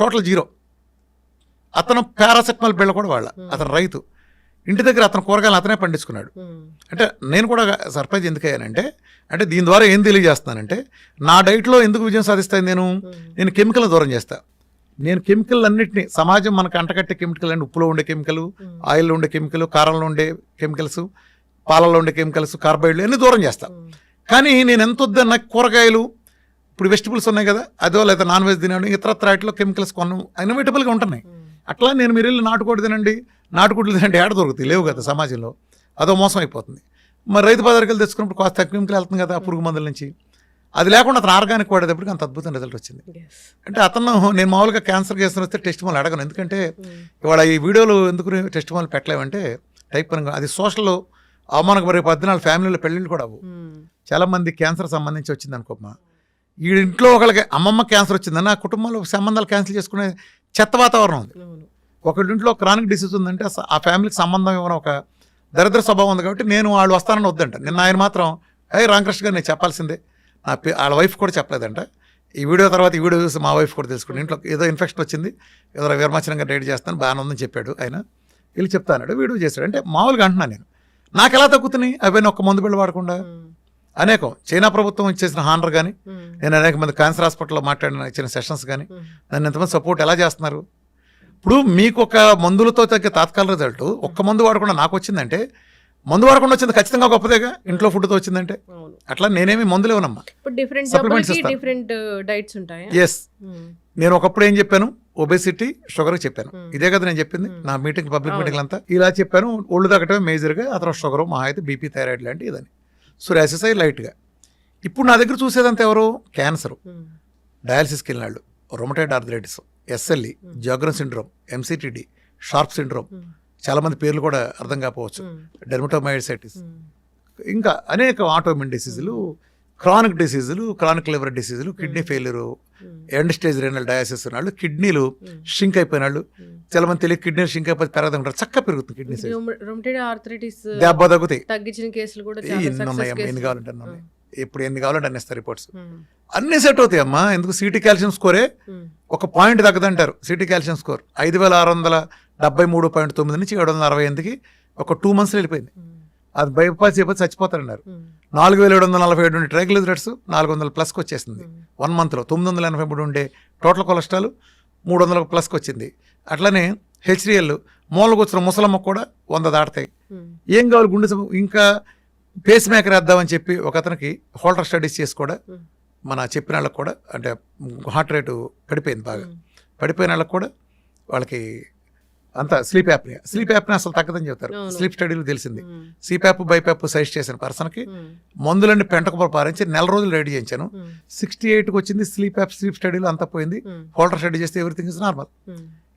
టోటల్ జీరో. అతను పారాసెటమాల్ బిళ్ళ కూడా వాళ్ళ, అతను రైతు, ఇంటి దగ్గర అతను కూరగాయలు అతనే పండించుకున్నాడు. అంటే నేను కూడా సర్ప్రైజ్ ఎందుకు అయ్యానంటే, అంటే దీని ద్వారా ఏం తెలియజేస్తున్నానంటే, నా డైట్లో ఎందుకు విజయం సాధిస్తాను నేను కెమికల్ దూరం చేస్తా. నేను కెమికల్ అన్నింటినీ, సమాజం మనకు అంటకట్టే కెమికల్ అండి, ఉప్పులో ఉండే కెమికల్, ఆయిల్లో ఉండే కెమికల్, కారంలో ఉండే కెమికల్స్, పాలల్లో ఉండే కెమికల్స్, కార్బోహైడ్రేట్లు అన్నీ దూరం చేస్తా. కానీ నేను ఎంత వద్దన్న కూరగాయలు, ఇప్పుడు వెజిటబుల్స్ ఉన్నాయి కదా, అదో లేదా నాన్ వెజ్ తినడం, ఇతరత్ర వాటిలో కెమికల్స్ కొనం ఇన్ఎవిటబుల్గా ఉంటున్నాయి. అట్లా నేను మీరు వెళ్ళి నాటుకోడి తినండి, నాటుకోట్లు తినండి, ఏడ దొరుకుతాయి, లేవు కదా సమాజంలో, అదో మోసం అయిపోతుంది. మరి రైతు బజార్కి వెళ్ళి తెచ్చుకున్నప్పుడు కాస్త కెమికల్ వెళ్తుంది కదా పురుగు మందుల నుంచి. అది లేకుండా అతను ఆర్గానిక్ వాడేటప్పటికి అంత అద్భుతం రిజల్ట్ వచ్చింది. అంటే అతను, నేను మామూలుగా క్యాన్సర్ కేసులు వస్తే టెస్ట్ మాల్ అడగను, ఎందుకంటే ఇవాళ ఈ వీడియోలు ఎందుకు టెస్ట్ మాల్ పెట్టలేమంటే టైప్ పరంగా అది సోషల్ అవమానకు మరి 14 ఫ్యామిలీలో పెళ్ళిళ్ళు కూడా అవ్వు. చాలా మంది క్యాన్సర్ సంబంధించి వచ్చింది అనుకోమ్మా, ఈ ఇంట్లో ఒకళ్ళకి అమ్మమ్మ క్యాన్సర్ వచ్చిందని ఆ కుటుంబంలో సంబంధాలు క్యాన్సిల్ చేసుకునే చెత్త వాతావరణం ఉంది. ఒకళ్ళింట్లో క్రానిక్ డిసీజ్ ఉందంటే ఆ ఫ్యామిలీకి సంబంధం ఏమైనా ఒక దరిద్ర స్వభావం ఉంది కాబట్టి నేను వాళ్ళు వస్తానని వద్దంట. నిన్న ఆయన మాత్రం రామకృష్ణ గారు నేను చెప్పాల్సిందే, వాళ్ళ వైఫ్ కూడా చెప్పలేదంట. ఈ వీడియో తర్వాత ఈ వీడియో చూసి మా వైఫ్ కూడా తెలుసుకుంది, ఇంట్లో ఏదో ఇన్ఫెక్షన్ వచ్చింది, ఏదో విమర్శనంగా డైట్ చేస్తాను, బాగానే ఉందని చెప్పాడు ఆయన, వీళ్ళు చెప్తాడు వీడియో చేశాడు. అంటే మామూలుగా అంటున్నాను నేను, నాకు ఎలా తగ్గుతున్నాయి అవన్నీ ఒక్క మందు బిళ్ళ వాడకుండా. అనేకం చైనా ప్రభుత్వం ఇచ్చేసిన హానర్ కానీ, నేను అనేక మంది క్యాన్సర్ హాస్పిటల్లో మాట్లాడిన ఇచ్చిన సెషన్స్ కానీ, నన్ను ఎంతమంది సపోర్ట్ ఎలా చేస్తున్నారు. ఇప్పుడు మీకు ఒక మందులతో తగ్గ తాత్కాల రిజల్ట్ ఒక్క మందు వాడకుండా నాకు వచ్చిందంటే, మందు వాడకుండా వచ్చింది ఖచ్చితంగా గొప్పదేగా, ఇంట్లో ఫుడ్తో వచ్చిందంటే. అట్లా నేనేమి మందులు ఇవ్వనమ్మా, సప్లిమెంట్స్ ఇస్తాను. ఎస్, నేను ఒకప్పుడు ఏం చెప్పాను, ఒబేసిటీ, షుగర్ చెప్పాను, ఇదే కదా నేను చెప్పింది నా మీటింగ్, పబ్లిక్ మీటింగ్ అంతా ఇలా చెప్పాను. ఒళ్ళు తగ్గటమే మేజర్గా, ఆ తర్వాత షుగరు, మా అయితే బీపీ, థైరాయిడ్ లాంటి ఇదని, సోరియాసిస్ లైట్గా. ఇప్పుడు నా దగ్గర చూసేదంతా ఎవరు, క్యాన్సర్, డయాలసిస్కి వెళ్ళినాళ్ళు, rheumatoid arthritis, SLE, Sjogren syndrome, MCTD, Sharp syndrome, చాలామంది పేర్లు కూడా అర్థం కాకపోవచ్చు, డెర్మటోమైసైటిస్, ఇంకా అనేక ఆటోమిన్ డిసీజులు, క్రానిక్ డిసీజులు, క్రానిక్ లివర్ డిసీజులు, kidney failure, end stage renal disease ఉన్నాళ్ళు, కిడ్నీలు షింక్ అయిపోయిన వాళ్ళు, చాలా మంది తెలియదు కిడ్నీలు షింక్ అయిపోయి పెరగదంటారు, చక్కగా పెరుగుతుంది కిడ్నీ సైజ్, దెబ్బ తగ్గుతాయి. ఎన్ని కావాలంటే ఇప్పుడు ఎన్ని కావాలంటే అన్ని ఇస్తారు రిపోర్ట్స్, అన్ని సెట్ అవుతాయి అమ్మా. ఎందుకు సిటీ కాల్షియం స్కోరే ఒక పాయింట్ తగ్గదంటారు. సిటీ కాల్షియం స్కోర్ 5673.9 నుంచి 768కి ఒక 2 months వెళ్ళిపోయింది. అది బైపాస్ చేయకపోతే చచ్చిపోతారన్నారు. 4747 ట్రైగ్లిజరైడ్స్ 400+ వచ్చేసింది 1 monthలో. 983 ఉండే టోటల్ కొలెస్ట్రాల్ 300+ వచ్చింది. అట్లనే హెచ్డిఎల్ మూలకొచ్చిన ముసలమ్మ కూడా 100 దాటుతాయి. ఏం కావాలి గుండె, ఇంకా పేస్ మేకర్ వేద్దామని చెప్పి ఒక అతనికి హోల్డర్ స్టడీస్ చేసి కూడా మన చెప్పిన వాళ్ళకి కూడా, అంటే హార్ట్ రేటు పడిపోయింది బాగా, పడిపోయిన వాళ్ళకి కూడా వాళ్ళకి అంతా స్లీప్ యాప్నియా అసలు తగ్గదని చెప్తారు. స్లీప్ స్టడీలు తెలిసింది. సిప్యాప్ బైప్యాప్ సజెస్ట్ చేసిన పర్సన్కి మందులన్నీ పెంటకు పారించి 4 రోజులు రెడీ చేయించాను. 68కి వచ్చింది స్లీప్ స్టడీలో అంతా పోయింది. హోల్డర్ స్టడీ చేస్తే ఎవ్రీథింగ్ ఇస్ నార్మల్.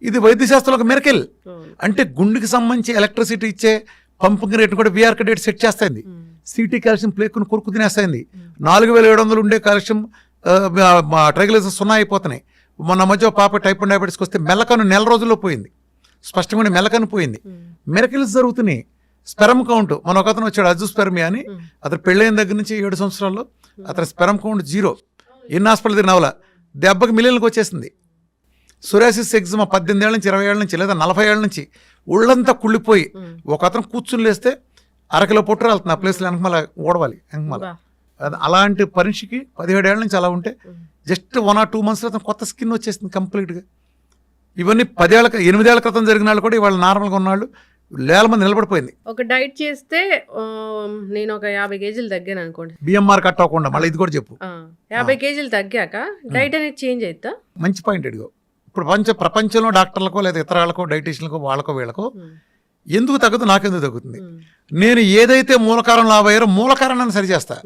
ఇది వైద్య శాస్త్రంలో ఒక మిరకిల్. అంటే గుండెకి సంబంధించి ఎలక్ట్రిసిటీ ఇచ్చే పంపింగ్ రేట్ కూడా విఆర్క డేట్ సెట్ చేస్తాయింది. సిటీ కాల్షియం ప్లేకును కొరుకు తినేస్తాయింది. 4700 ఉండే కాల్షియం ట్రైగ్లిజరైడ్స్ 0 అయిపోతున్నాయి. మొన్న మధ్య పాప టైప్ 1 డయాబెటీస్కి వస్తే మెల్లకను 4 రోజుల్లో పోయింది. స్పష్టంగా మెల్లకను పోయింది. మిరకిల్స్ జరుగుతున్నాయి. స్పెరమ్ కౌంట్, మన ఒక అతను వచ్చాడు అజుస్పెర్మియా అని, అతను పెళ్ళైన దగ్గర నుంచి 7 సంవత్సరాల్లో అతని స్పెరమ్ కౌంట్ 0. ఎన్ని హాస్పిటల్ తిరిగినవల దెబ్బకి మిలియన్లకు వచ్చేసింది. సోరియాసిస్ ఎగ్జిమా 18 ఏళ్ళ నుంచి 20 ఏళ్ళ నుంచి లేదా 40 ఏళ్ళ నుంచి ఒళ్ళంతా కుళ్ళిపోయి ఒక అతను కూర్చుని లేస్తే 1 కిలో పొట్టు రాలుతుంది. ఆ ప్లేస్లో వెనకమల ఓడవాలి వెనకమల. అలాంటి పరీక్షకి 17 ఏళ్ళ నుంచి అలా ఉంటే జస్ట్ 1 or 2 months అతను కొత్త స్కిన్ వచ్చేసింది కంప్లీట్గా. ఇవన్నీ 8 ఏళ్ల క్రితం జరిగిన వాళ్ళు కూడా ఇవాళ నార్మల్గా ఉన్నవాళ్ళు వేల మంది నిలబడిపోయింది. ఒక డైట్ చేస్తే నేను ఒక 50 kgs తగ్గాను అనుకోండి, బిఎంఆర్ కట్ అవ్వకుండా. మళ్ళీ ఇది కూడా చెప్పు, 50 kgs తగ్గాక డైట్ అనేది చేంజ్ అవుతా? మంచి పాయింట్ అడిగో. ఇప్పుడు ప్రపంచంలో డాక్టర్లకో లేదా ఇతర వాళ్ళకో డైటీషియన్లకో వాళ్ళకో వీళ్ళకో ఎందుకు తగ్గుతుంది, నాకెందుకు తగ్గుతుంది? నేను ఏదైతే మూలకారం లాభయ్యారో మూలకారణాన్ని సరిచేస్తా.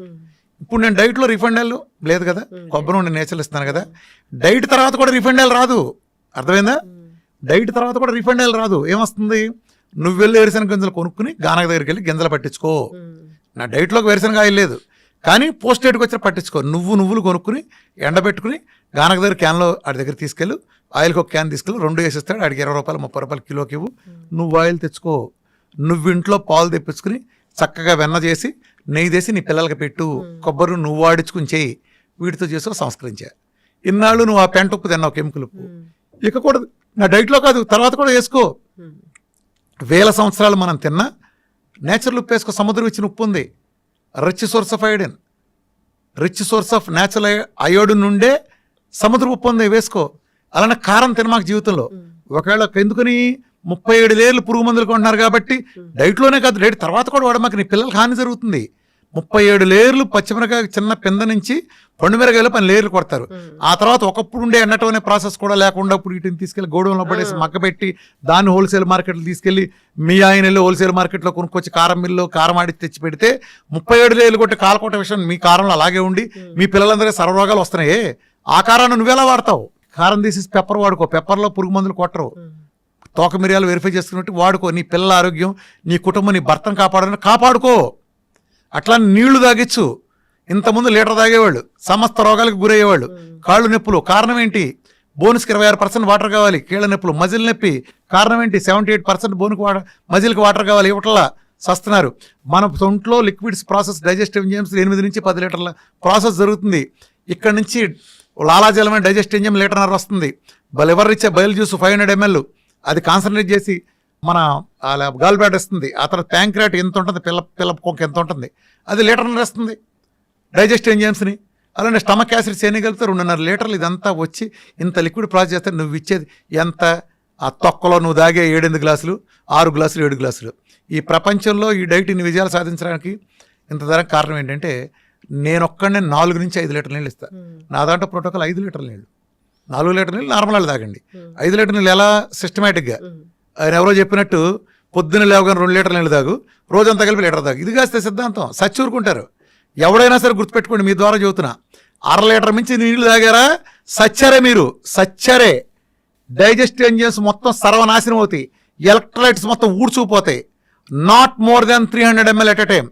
ఇప్పుడు నేను డైట్లో రిఫైండ్ ఆయిల్ లేదు కదా, కొబ్బరి నుండి నేచర్లు ఇస్తాను కదా, డైట్ తర్వాత కూడా రిఫైండ్ ఆయిల్ రాదు. అర్థమైందా? డైట్ తర్వాత కూడా రిఫైండ్ ఆయిల్ రాదు. ఏమొస్తుంది? నువ్వు వెళ్ళి వేరుశనగ గింజలు కొనుక్కుని గానక దగ్గరికి వెళ్ళి గింజలు పట్టించుకో. నా డైట్లోకి వేరుశనగ ఆయిల్ లేదు కానీ పోస్ట్ డేట్కి వచ్చి పట్టించుకో. నువ్వులు కొనుక్కుని ఎండబెట్టుకుని గానక దగ్గర క్యాన్లో ఆడి దగ్గర తీసుకెళ్ళు, ఆయిల్కి ఒక క్యాన్ తీసుకెళ్ళి 2 వేసిస్తాడు. ఆడికి 20 రూపాయలు 30 రూపాయలు కిలోకి ఇవ్వు. నువ్వు ఆయిల్ తెచ్చుకో. నువ్వు ఇంట్లో పాలు తెప్పించుకుని చక్కగా వెన్న చేసి నెయ్యి చేసి నీ పిల్లలకి పెట్టు. కొబ్బరి నువ్వు వాడించుకుని చేయి. వీటితో చేసి సంస్కరించా. ఇన్నాళ్ళు నువ్వు ఆ పెంట ఉప్పు తిన్నావు, కెమికల్ ఉప్పు. ఇక కూడా నా డైట్లో కాదు, తర్వాత కూడా వేసుకో. వేల సంవత్సరాలు మనం తిన్నా నేచురల్ ఉప్పు వేసుకో. సముద్రం ఇచ్చిన ఉప్పు ఉంది, rich source of iodine, rich source of natural iodine నుండే సముద్ర ఉప్పు ఉంది, వేసుకో. అలానే కారం తినమాకు జీవితంలో. ఒకవేళ ఎందుకని 37 లేయర్లు పురుగు మందులు కొంటున్నారు కాబట్టి డైట్లోనే కాదు, డైట్ తర్వాత కూడా వాడమాక, నీ పిల్లలకి హాని జరుగుతుంది. 37 లేయర్లు పచ్చిమిరకాయ చిన్న పింద నుంచి పండుమిరకాయలు 10 లేయర్లు కొడతారు. ఆ తర్వాత ఒకప్పుడు ఉండే ఎన్నటం అనే ప్రాసెస్ కూడా లేకుండా ఇప్పుడు వీటిని తీసుకెళ్లి గోడౌన్లో పడేసి మగ్గబెట్టి దాన్ని హోల్సేల్ మార్కెట్లు తీసుకెళ్లి మీ ఆయన వెళ్ళి హోల్సేల్ మార్కెట్లో కొనుక్కొచ్చి కారం మిల్లు కారం ఆడి తెచ్చి పెడితే 37 లేయర్లు కొట్టి కాలకొట్ట విషయం మీ కారంలో అలాగే ఉండి మీ పిల్లలందరికీ సర్వరోగాలు వస్తున్నాయి. ఆ కారాన్ని నువ్వెలా వాడతావు? కారం తీసేసి పెప్పర్ వాడుకో, పెప్పర్లో పురుగు మందులు కొట్టరు. తోక మిరియాలు వెరిఫై చేసుకున్నట్టు వాడుకో. నీ పిల్లల ఆరోగ్యం, నీ కుటుంబం, నీ భర్తను కాపాడుకో. అట్లా నీళ్లు తాగిచ్చు. ఇంతకుముందు లీటర్ తాగేవాళ్ళు సమస్త రోగాలకు గురయ్యేవాళ్ళు. కాళ్ళు నొప్పులు కారణం ఏంటి? బోన్స్కి 26% వాటర్ కావాలి. కీళ్ళ నొప్పులు, మజిల్ నొప్పి కారణం ఏంటి? 78% బోన్కి మజిల్కి వాటర్ కావాలి, ఇవ్వట్లా సస్తున్నారు. మన ఒంట్లో లిక్విడ్స్ ప్రాసెస్ డైజెస్టివ్ ఎంజైమ్స్ 8 నుంచి 10 లీటర్ల ప్రాసెస్ జరుగుతుంది. ఇక్కడ నుంచి లాలాజలమైన డైజెస్టివ్ ఎంజైమ్ 1.5 లీటర్ వస్తుంది. లివర్ ఇచ్చే బయలు జ్యూస్ 500 ml అది కాన్సన్ట్రేట్ చేసి మన గాల్ బ్లాడర్ ఇస్తుంది. ఆ తర్వాత ప్యాంక్రియాట్ ఎంత ఉంటుంది, పిల్ల కొంక ఎంత ఉంటుంది, అది 1.5 లీటర్ వస్తుంది డైజెస్టివ్ ఎంజైమ్స్ని. అలానే స్టమక్ యాసిడ్స్ ఎన్ని కలిపితే 2.5 లీటర్లు ఇదంతా వచ్చి ఇంత లిక్విడ్ ప్రాసెస్ చేస్తే నువ్వు ఇచ్చేది ఎంత? ఆ తొక్కలో నువ్వు దాగే 7 గ్లాసులు, 6 గ్లాసులు, 7 గ్లాసులు. ఈ ప్రపంచంలో ఈ డైట్ ఇన్ని విజయాలు సాధించడానికి ఇంత ధర కారణం ఏంటంటే నేను ఒక్కడనే 4 నుంచి 5 లీటర్ల నీళ్ళు ఇస్తాను. నా దాంట్లో ప్రోటోకాల్ 5 లీటర్ల నీళ్ళు, 4 లీటర్ నీళ్ళు నార్మల్ వాళ్ళు తాగండి. 5 లీటర్ నీళ్ళు ఎలా సిస్టమేటిక్గా ఆయన ఎవరో చెప్పినట్టు పొద్దున్న లేవగానే 2 లీటర్ల నీళ్ళు తాగు, రోజంతా కలిపి లీటర్ తాగు. ఇది కాస్తే సిద్ధాంతం సచ్చూరుకుంటారు. ఎవడైనా సరే గుర్తుపెట్టుకోండి, మీ ద్వారా చెబుతున్నా. 1/2 లీటర్ మించి నీళ్లు తాగారా సచ్చరే, మీరు సచ్చరే. డైజెస్టివ్ ఎంజైమ్స్ మొత్తం సర్వనాశనం అవుతాయి, ఎలక్ట్రోలైట్స్ మొత్తం ఊడ్చుకుపోతాయి. Not more than 300 ml at a time.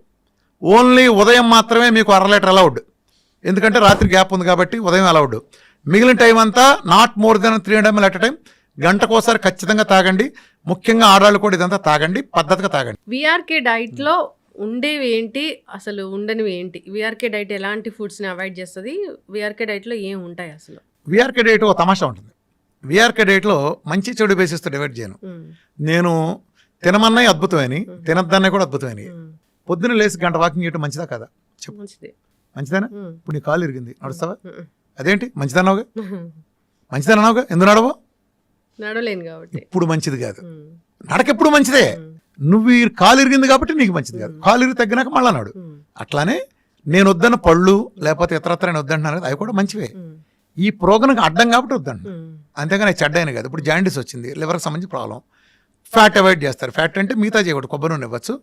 Only ఉదయం మాత్రమే మీకు 1/2 లీటర్ అలౌడ్, ఎందుకంటే రాత్రి గ్యాప్ ఉంది కాబట్టి ఉదయం అలౌడ్. మిగిలిన టైం అంతా not more than 300 ml at a time. గంటకోసారి ఖచ్చితంగా తాగండి. ముఖ్యంగా ఆడవాళ్ళు కూడా ఇదంతా తాగండి, పద్ధతిగా తాగండి. విఆర్కే డైట్లో ఉండేవి ఏంటి, అసలు ఉండనివి ఏంటి? విఆర్కే డైట్ ఎలాంటి ఫుడ్స్ని అవాయిడ్ చేస్తుంది? విఆర్కే డైట్లో ఏం ఉంటాయి అసలు? విఆర్కే డైట్ ఒక తమాషా ఉంటుంది. విఆర్కే డైట్లో మంచి చెడు బేసిస్తో డివైడ్ చేయను. నేను తినమన్నాయి అద్భుతమైనవి, తినద్దన్నాయి కూడా అద్భుతమైనవి. పొద్దున్న లేచి గంట వాకింగ్ చేయడం మంచిదా కదా? చెప్పు. మంచిదేనా? ఇప్పుడు నీ కాలు ఇరిగింది, నడుస్తావా? అదేంటి మంచిదన్నావుగా, మంచిదన్నావుగా, ఎందుకు నడవు? నడవలేను కాబట్టి. ఇప్పుడు మంచిది కాదు, నడకెప్పుడు మంచిదే. నువ్వు ఈ కాలు ఇరిగింది కాబట్టి నీకు మంచిది కాదు. కాలు ఇరిగి తగ్గినాక మళ్ళా నాడు. అట్లానే నేను వద్దన్న పళ్ళు లేకపోతే ఇతరత్ర నేను వద్దంటున్నాను కదా, అవి కూడా మంచివే. ఈ ప్రోగ్రాంకి అడ్డం కాబట్టి వద్దంటున్నాను, అంతేగాని చెడ్డైన కాదు. ఇప్పుడు జాండీస్ వచ్చింది, లివర్కి సంబంధించి ప్రాబ్లం, ఫ్యాట్ అవాయిడ్ చేస్తారు. ఫ్యాట్ అంటే మిగతా చేయకూడదు, కొబ్బరి నూనె ఇవ్వచ్చు.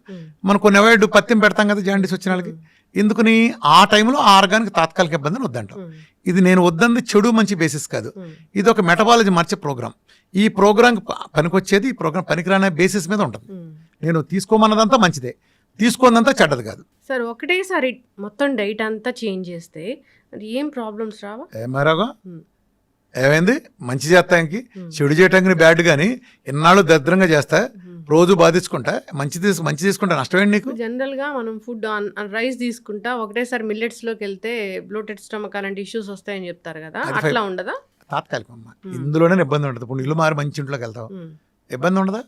మనం కొన్ని అవాయిడ్ పత్యం పెడతాం కదా జాండీస్ వచ్చిన వాళ్ళకి. ఎందుకని ఆ టైంలో ఆ ఆర్గానికి తాత్కాలిక ఇబ్బందిని వద్దంటాం. ఇది నేను వద్దంది చెడు మంచి బేసిస్ కాదు, ఇది ఒక మెటబాలజీ మార్చే ప్రోగ్రామ్. ఈ ప్రోగ్రామ్ పనికొచ్చేది, ఈ ప్రోగ్రామ్ పనికిరానే బేసిస్ మీద ఉంటుంది. నేను తీసుకోమన్నదంతా మంచిదే, తీసుకోనంతా చెడ్డది కాదు. సార్ ఒకటేసారి మొత్తం డైట్ అంతా చేంజ్ చేస్తే అది ఏం ప్రాబ్లమ్స్ రావా? ఏమారాగా ఏమైంది? మంచి చేస్తానికి చెడు చేయటానికి బ్యాడ్ కానీ ఇన్నాళ్ళు దరిద్రంగా చేస్తా, రోజు బాధించుకుంటా, మంచి తీసుకుంటా నష్టమేంటి నీకు? జనరల్ గా మనం ఫుడ్ రైస్ తీసుకుంటా ఒకటేసారి మిల్లెట్స్ లోకి వెళ్తే బ్లోటెడ్ స్టమక్ అలాంటి ఇష్యూస్ వస్తాయని చెప్తారు కదా, అట్లా ఉండదా? తాత్కాలికం అమ్మా, ఇందులోనే ఇబ్బంది ఉంటుంది. ఇప్పుడు ఇల్లు మారి మంచి ఇంట్లోకి వెళ్తావు, ఇబ్బంది ఉండదా?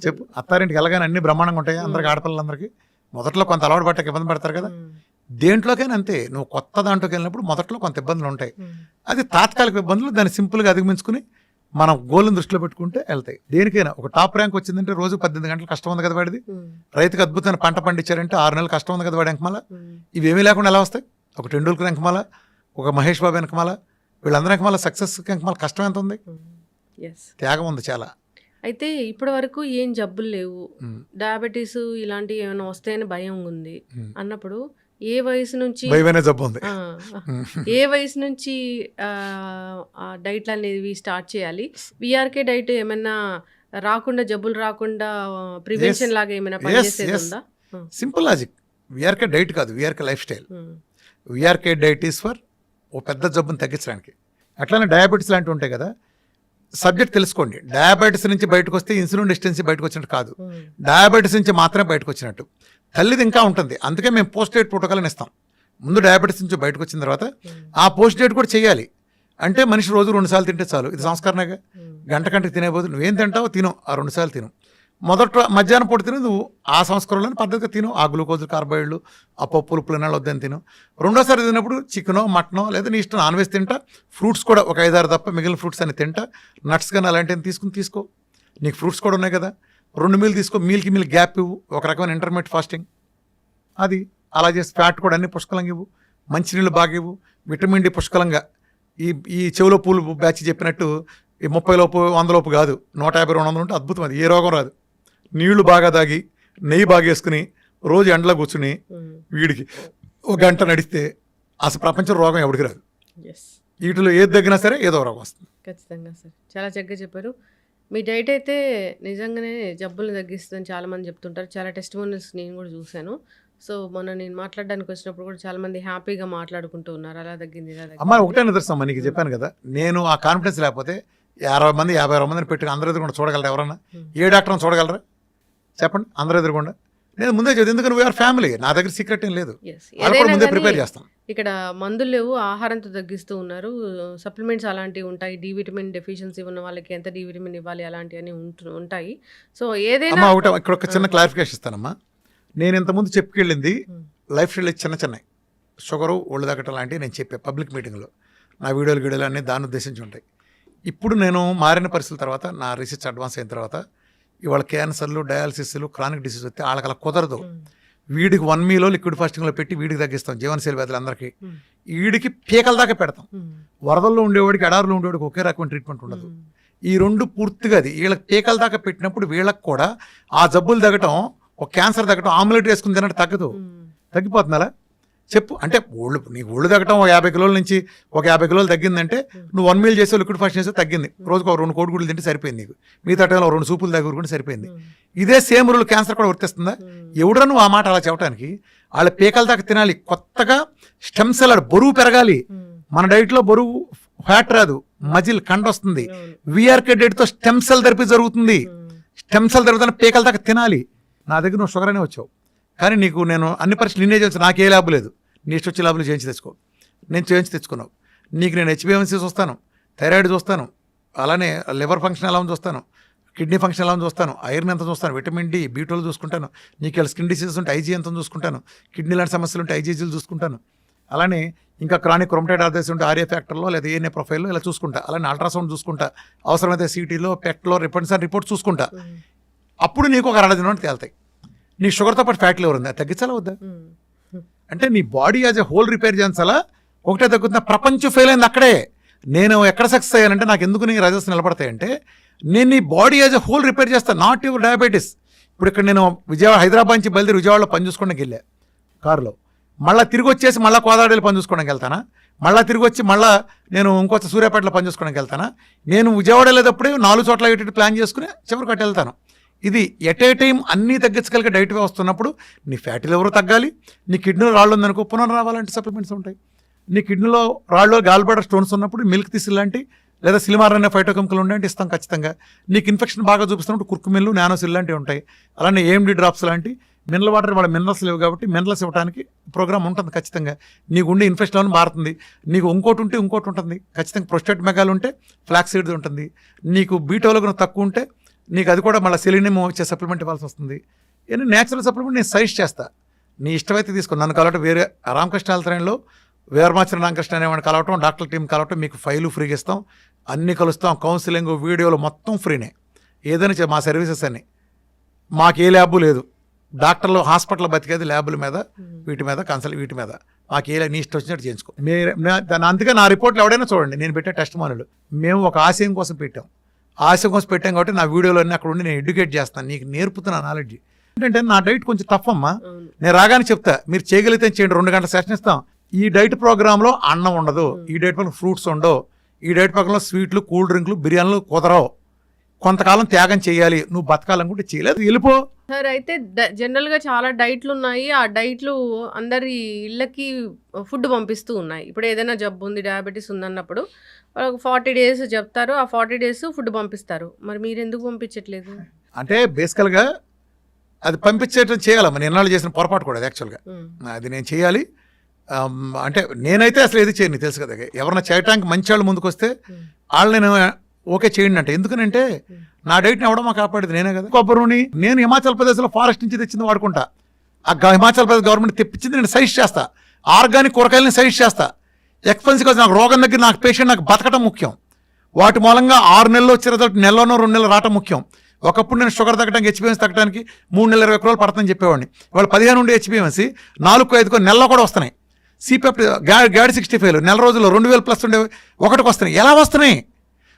చెప్పు. అత్తారింటికి వెళ్ళగానే అన్ని బ్రహ్మాండంగా ఉంటాయి అందరికి, ఆడపిల్లలందరికీ. మొదట్లో కొంత అలవాటు పట్టక ఇబ్బంది పడతారు కదా, దేంట్లోకైనా అంతే. నువ్వు కొత్త దాంట్లోకి వెళ్ళినప్పుడు మొదట్లో కొంత ఇబ్బందులు ఉంటాయి, అది తాత్కాలిక ఇబ్బందులు. దాన్ని సింపుల్గా అధిగమించుకుని మనం గోల్ని దృష్టిలో పెట్టుకుంటే వెళ్తాయి. దేనికైనా ఒక టాప్ ర్యాంక్ వచ్చిందంటే రోజు 18 గంటలు కష్టం ఉంది కదా వాడిది. రైతుకి అద్భుతమైన పంట పండించారంటే 6 నెలలు కష్టం ఉంది కదా వాడి వెనకమాల. ఇవేమీ లేకుండా ఎలా వస్తాయి? ఒక టెండూల్కర్ వెనకమాల, ఒక మహేష్ బాబు వెనకమాల, వీళ్ళందరి వెనకమాల సక్సెస్ వెనకమాల కష్టం ఎంత ఉంది, త్యాగం ఉంది చాలా. అయితే ఇప్పటి వరకు ఏం జబ్బులు లేవు, డయాబెటీస్ ఇలాంటివి ఏమైనా వస్తాయని భయం ఉంది అన్నప్పుడు ఏ వయసు నుంచి జబ్బు ఉంది, ఏ వయసు నుంచి డైట్లు అనేవి స్టార్ట్ చేయాలి? విఆర్కే డైట్ ఏమైనా రాకుండా, జబ్బులు రాకుండా ప్రివెన్షన్ లాగా ఏమైనా పనిచేసేది ఉందా? Simple logic. విఆర్కే డైట్ కాదు, VRK life style. VRK diet is for ఓ పెద్ద జబ్బును తగ్గించడానికి. అట్లానే డయాబెటీస్ లాంటివి ఉంటాయి కదా, సబ్జెక్ట్ తెలుసుకోండి. డయాబెటీస్ నుంచి బయటకు వస్తే ఇన్సులిన్ రెసిస్టెన్సీ బయటకు వచ్చినట్టు కాదు, డయాబెటీస్ నుంచి మాత్రమే బయటకు వచ్చినట్టు. తల్లిది ఇంకా ఉంటుంది, అందుకే మేము పోస్ట్ డేట్ ప్రోటోకాల్ అని ఇస్తాం. ముందు డయాబెటీస్ నుంచి బయటకు వచ్చిన తర్వాత ఆ పోస్ట్ డేట్ కూడా చేయాలి. అంటే మనిషి రోజు 2 సార్లు తింటే చాలు, ఇది సంస్కరణగా. గంటకి తినే బదులు నువ్వేం తింటావో తిను, ఆ 2 సార్లు తిను. మొదట మధ్యాహ్నం పూట తిను, నువ్వు ఆ సంస్కరణలోని పద్ధతిగా తిను, ఆ గ్లూకోజ్ కార్బోహైడ్రేట్లు ఆ పప్పులు పులినాళ్ళు వద్దని తిను. రెండోసారి తిన్నప్పుడు చికెనో మటనో లేదా నీ ఇష్టం నాన్ వెజ్ తింటా, ఫ్రూట్స్ కూడా ఒక 5-6 తప్ప మిగిలిన ఫ్రూట్స్ అని తింటా, నట్స్ కానీ అలాంటివి తీసుకో. నీకు ఫ్రూట్స్ కూడా ఉన్నాయి కదా, 2 మీల్ తీసుకో, మీల్కి మీల్ గ్యాప్ ఇవ్వు, ఒక రకమైన ఇంటర్మీడియట్ ఫాస్టింగ్ అది అలా చేసి. ఫ్యాట్ కూడా అన్ని పుష్కలంగా ఇవ్వు, మంచినీళ్ళు బాగా ఇవ్వు, విటమిన్ డి పుష్కలంగా. ఈ చెవులో పూలు బ్యాచ్ చెప్పినట్టు ఈ 30 లోపు 100 లోపు కాదు, 150-200 ఉంటే అద్భుతం, అది ఏ రోగం రాదు. నీళ్లు బాగా తాగి నెయ్యి బాగా వేసుకుని రోజు ఎండలో కూర్చుని వీడికి 1 గంట నడిస్తే అసలు ప్రపంచం రోగం ఎవరికి రాదు. వీటిలో ఏది తగ్గినా సరే ఏదో రోగం వస్తుంది. ఖచ్చితంగా సార్, చాలా చక్కగా చెప్పారు. మీ డైట్ అయితే నిజంగానే జబ్బులు తగ్గిస్తుందని చాలామంది చెప్తుంటారు. చాలా టెస్టిమోనియల్స్ నేను కూడా చూశాను. సో మొన్న నేను మాట్లాడడానికి వచ్చినప్పుడు కూడా చాలా మంది హ్యాపీగా మాట్లాడుకుంటూ ఉన్నారు, అలా తగ్గింది ఇలా తగ్గింది. అమ్మ ఒకటే నిదర్శనం, నీకు చెప్పాను కదా, నేను ఆ కాన్ఫిడెన్స్ లేకపోతే 50 మంది 50 మందిని పెట్టుకుని అందరూ ఎదురుకుండా చూడగలరా? ఎవరన్నా ఏ డాక్టర్ని చూడగలరా చెప్పండి? అందరూ ఎదురుకుండా. నేను ముందే చదివి, ఎందుకంటే వీఆర్ ఫ్యామిలీ, నా దగ్గర సీక్రెట్ ఏం లేదు, ముందే ప్రిపేర్ చేస్తాను. ఇక్కడ మందులు లేవు, ఆహారంతో తగ్గిస్తూ ఉన్నారు. సప్లిమెంట్స్ అలాంటివి ఉంటాయి, డి విటమిన్ డెఫిషియన్సీ ఉన్న వాళ్ళకి ఎంత డి విటమిన్ ఇవ్వాలి అలాంటివన్నీ ఉంటాయి. సో ఏదైనా ఒకటి ఇక్కడ ఒక చిన్న క్లారిఫికేషన్ ఇస్తానమ్మా. నేను ఇంతకుముందు చెప్పుకెళ్ళింది లైఫ్ స్టైల్ చిన్న షుగరు, ఒళ్ళు తగ్గటం లాంటివి నేను చెప్పే పబ్లిక్ మీటింగ్లో, నా వీడియోలు అన్నీ దాన్ని ఉద్దేశించి ఉంటాయి. ఇప్పుడు నేను మారిన పరిస్థితుల తర్వాత, నా రీసెర్చ్ అడ్వాన్స్ అయిన తర్వాత, ఇవాళ క్యాన్సర్లు, డయాలసిస్లు, క్రానిక్ డిసీజ్ వస్తే వాళ్ళకి అలా కుదరదు. వీడికి 1 మీలో లిక్విడ్ ఫాస్టింగ్లో పెట్టి వీడికి తగ్గిస్తాం, జీవనశైలి వ్యాధులు అందరికీ. వీడికి పీకల దాకా పెడతాం. వరదల్లో ఉండేవాడికి, ఎడారులో ఉండేవాడికి ఒకే రకమైన ట్రీట్మెంట్ ఉండదు. ఈ 2 పూర్తిగా అది వీళ్ళకి పీకల దాకా పెట్టినప్పుడు వీళ్ళకి కూడా ఆ జబ్బులు తగ్గటం, ఒక క్యాన్సర్ తగ్గటం, ఆమ్లెట్ వేసుకుని తినట్టు తగ్గదు, తగ్గిపోతుందా చెప్పు. అంటే నీకు ఒళ్ళు తగ్గటం 50 కిలోల నుంచి ఒక 50 కిలోలు తగ్గిందంటే నువ్వు 1 మీల్ చేసే లిక్విడ్ ఫాస్టింగ్ చేస్తే తగ్గింది, రోజుకు 2 కోడిగుడ్లు తింటే సరిపోయింది, నీకు మిగతా టైంలో 2 సూపులు దగ్గర సరిపోయింది. ఇదే సేమ్ రూల్ క్యాన్సర్ కూడా వర్తిస్తుందా? ఎవడరా నువ్వు ఆ మాట అలా చెప్పడానికి? వాళ్ళ పీకల దాకా తినాలి, కొత్తగా స్టెమ్ సెల్ బరువు పెరగాలి. మన డైట్లో బరువు ఫ్యాట్ రాదు, మజిల్ కండ వస్తుంది. విఆర్కే డైట్తో స్టెమ్ సెల్ థెరపీ జరుగుతుంది. స్టెమ్ సెల్ జరుగుతున్న పీకల దాకా తినాలి. నా దగ్గర నువ్వు షుగర్ అనే వచ్చావు, కానీ నీకు నేను అన్ని పరీక్షలు నిన్నే చేయించు, నాకు ఏ ల్యాబ్ లేదు, నీ ఇష్టం వచ్చే ల్యాబ్లు చేయించి తెచ్చుకో. నేను చేయించి తెచ్చుకున్నావు. నీకు నేను హెచ్బిఎంసీ చూస్తాను, థైరాయిడ్ చూస్తాను, అలానే లివర్ ఫంక్షన్ ఎలా ఉంది చూస్తాను, కిడ్నీ ఫంక్షన్ ఎలా ఉంది చూస్తాను, ఐరన్ ఎంత చూస్తాను, విటమిన్ డి, B12 చూసుకుంటాను. నీకు ఇలా స్కిన్ డిసీజెస్ ఉంటే ఐజీ ఎంత చూసుకుంటాను, కిడ్నీ లాంటి సమస్యలు ఉంటే ఐజీజీలు చూసుకుంటాను. అలానే ఇంకా క్రానిక్ రొమటైడ్ ఆర్థరైటిస్ ఉంటే ఆర్ఏ ఫ్యాక్టర్లో లేదా ఏఎన్ఏ ప్రొఫైల్లో ఇలా చూసుకుంటా. అలానే అల్ట్రాసౌండ్ చూసుకుంటా, అవసరమైతే సిటీలో, పెట్లో రిపోర్ట్స్ చూసుకుంటా. అప్పుడు నీకు ఒక 60 దినం తేలుతాయి. నీ షుగర్తో పాటు ఫ్యాట్ లివర్ ఉంది, అది తగ్గించాలా వద్దా? అంటే నీ body as a whole repair చేయించాలా? ఒకటే తగ్గుతున్నా, ప్రపంచం ఫెయిల్ అయింది అక్కడే. నేను ఎక్కడ సక్సెస్ అయ్యానంటే, నాకు ఎందుకు నీ రిజల్ట్స్ నిలబడతాయంటే, నేను నీ body as a whole repair చేస్తాను, నాట్ యువర్ డయాబెటీస్. ఇప్పుడు ఇక్కడ నేను హైదరాబాద్ నుంచి బయలుదేరి విజయవాడలో పని చూసుకోవడానికి వెళ్ళా కారులో, మళ్ళీ తిరిగి వచ్చేసి మళ్ళీ కోదాడలో పని చూసుకోవడానికి వెళ్తానా? మళ్ళీ తిరిగి వచ్చి మళ్ళీ నేను ఇంకొక సూర్యాపేటలో పని చూసుకోవడానికి వెళ్తానా? నేను విజయవాడ వెళ్ళేటప్పుడే 4 చోట్ల ఇటు ప్లాన్ చేసుకుని చివరికి అటు వెళ్తాను. ఇది ఎట్ ఏ టైం అన్నీ తగ్గించగలిగే డైట్ వస్తున్నప్పుడు నీ ఫ్యాటీ లివర్ తగ్గాలి, నీ కిడ్నీలో రాళ్ళు ఉందనుకో పునరావాలంటే సప్లిమెంట్స్ ఉంటాయి. నీ కిడ్నీలో రాళ్ళు, గాల్బ్లాడర్ స్టోన్స్ ఉన్నప్పుడు మిల్క్ తీసి లాంటి లేదా సిలిమార్ అనే ఫైటోకెమికల్ ఉండే ఇస్తాం ఖచ్చితంగా. నీకు ఇన్ఫెక్షన్ బాగా చూపిస్తున్నప్పుడు కుర్కుమిల్లు, నానోసిల్ లాంటివి ఉంటాయి. అలానే ఏఎండి డ్రాప్స్ లాంటి మినరల్ వాటర్, వాళ్ళ మినరల్స్ లేవు కాబట్టి మినరల్స్ ఇవ్వడానికి ప్రోగ్రామ్ ఉంటుంది ఖచ్చితంగా. నీకు ఉండే ఇన్ఫెక్షన్ మారుతుంది. నీకు ఇంకోటి ఉంటే ఇంకోటి ఉంటుంది ఖచ్చితంగా. ప్రొస్టేట్ మెగాలు ఉంటే ఫ్లాక్స్ సీడ్ ఉంటుంది. నీకు B12 తక్కువ ఉంటే నీకు అది కూడా మళ్ళీ సెలీనియం వచ్చే సప్లిమెంట్ ఇవ్వాల్సి వస్తుంది. ఇవన్నీ న్యాచురల్ సప్లిమెంట్ నేను సజెస్ట్ చేస్తా, నీ ఇష్టమైతే తీసుకో. నన్ను కలవటం వేరే రామకృష్ణ హెల్త్లైన్లో వేర్మాచరణ రామకృష్ణ అనేవాడిని కలవటం, డాక్టర్ టీం కలవటం, మీకు ఫైలు ఫ్రీగా ఇస్తాం, అన్నీ కలుస్తాం, కౌన్సిలింగ్, వీడియోలు మొత్తం ఫ్రీనే. ఏదైనా మా సర్వీసెస్ అన్ని, మాకు ఏ ల్యాబు లేదు. డాక్టర్లు హాస్పిటల్ బతికేది ల్యాబుల మీద, వీటి మీద కన్సల్ట్, వీటి మీద. మాకు ఏ నీ ఇష్టం వచ్చినట్టు చేయించుకో. అందుకే నా రిపోర్ట్లు ఎవడైనా చూడండి, నేను పెట్టే టెస్ట్ మానులు మేము ఒక ఆశయం కోసం పెట్టాం. ఆశయం కోసం పెట్టాం కాబట్టి నా వీడియోలో అన్నీ అక్కడ ఉండి నేను ఎడ్యుకేట్ చేస్తాను, నీకు నేర్పుతున్నా నాలెడ్జ్. ఏంటంటే నా డైట్ కొంచెం టఫ్ అమ్మా, నేను రాగానే చెప్తా, మీరు చేయగలిగితే చేయండి, 2 గంటల సెషన్ ఇస్తాం. ఈ డైట్ ప్రోగ్రాంలో అన్నం ఉండదు, ఈ డైట్ ప్రోగ్రామ్ ఫ్రూట్స్ ఉండవు, ఈ డైట్ ప్రోగ్రాంలో స్వీట్లు, కూల్ డ్రింక్లు, బిర్యానీలు కుదరవు. కొంతకాలం త్యాగం చేయాలి, నువ్వు బతకాలనుకుంటే చేయలేదు, వెళ్ళిపో. సార్ అయితే జనరల్గా చాలా డైట్లు ఉన్నాయి, ఆ డైట్లు అందరి ఇళ్ళకి ఫుడ్ పంపిస్తూ ఉన్నాయి. ఇప్పుడు ఏదైనా జబ్బు ఉంది, డయాబెటీస్ ఉందన్నప్పుడు 40 days చెప్తారు, ఆ 40 days ఫుడ్ పంపిస్తారు. మరి మీరు ఎందుకు పంపించట్లేదు? అంటే బేసికల్గా అది పంపించేటం చేయాలి. మన ఎన్నాళ్ళు చేసిన పొరపాటు కూడా అది యాక్చువల్గా అది నేను చేయాలి. అంటే నేనైతే అసలు ఏది చేయను, తెలుసు కదా. ఎవరన్నా చేయటానికి మంచి వాళ్ళు ముందుకు వస్తే వాళ్ళు నేను ఓకే చేయండి అంటే. ఎందుకనంటే నా డైట్ని ఎవడో మాకు కాపాడేది నేనే కదా. కొబ్బరి నూనె నేను హిమాచల్ ప్రదేశ్లో ఫారెస్ట్ నుంచి తెచ్చింది వాడుకుంటా. హిమాచల్ ప్రదేశ్ గవర్నమెంట్ తెప్పించింది నేను సజెస్ట్ చేస్తా. ఆర్గానిక్ కూరగాయలని సజెస్ట్ చేస్తా. ఎక్స్పెన్సివ్ కాదు, నాకు రోగం దగ్గర నాకు పేషెంట్ నాకు బతకటం ముఖ్యం. వాటి మూలంగా 6 నెలలు వచ్చే రిజల్ట్ నెలలోనో 2 నెలలు రావటం ముఖ్యం. ఒకప్పుడు నేను షుగర్ తగ్గడానికి హెచ్బిఎన్స్ తగ్గడానికి 3 నెలల 20 రోజులు పడుతుందని చెప్పేవాడిని. వాళ్ళు 15 ఉండే హెచ్బిఎన్స్ 4-5 నెలలో కూడా వస్తున్నాయి. సిపెప్ గ్యాడ్ 65 నెల రోజుల్లో 2000+ ఉండే ఒకటికి వస్తున్నాయి. ఎలా వస్తున్నాయి?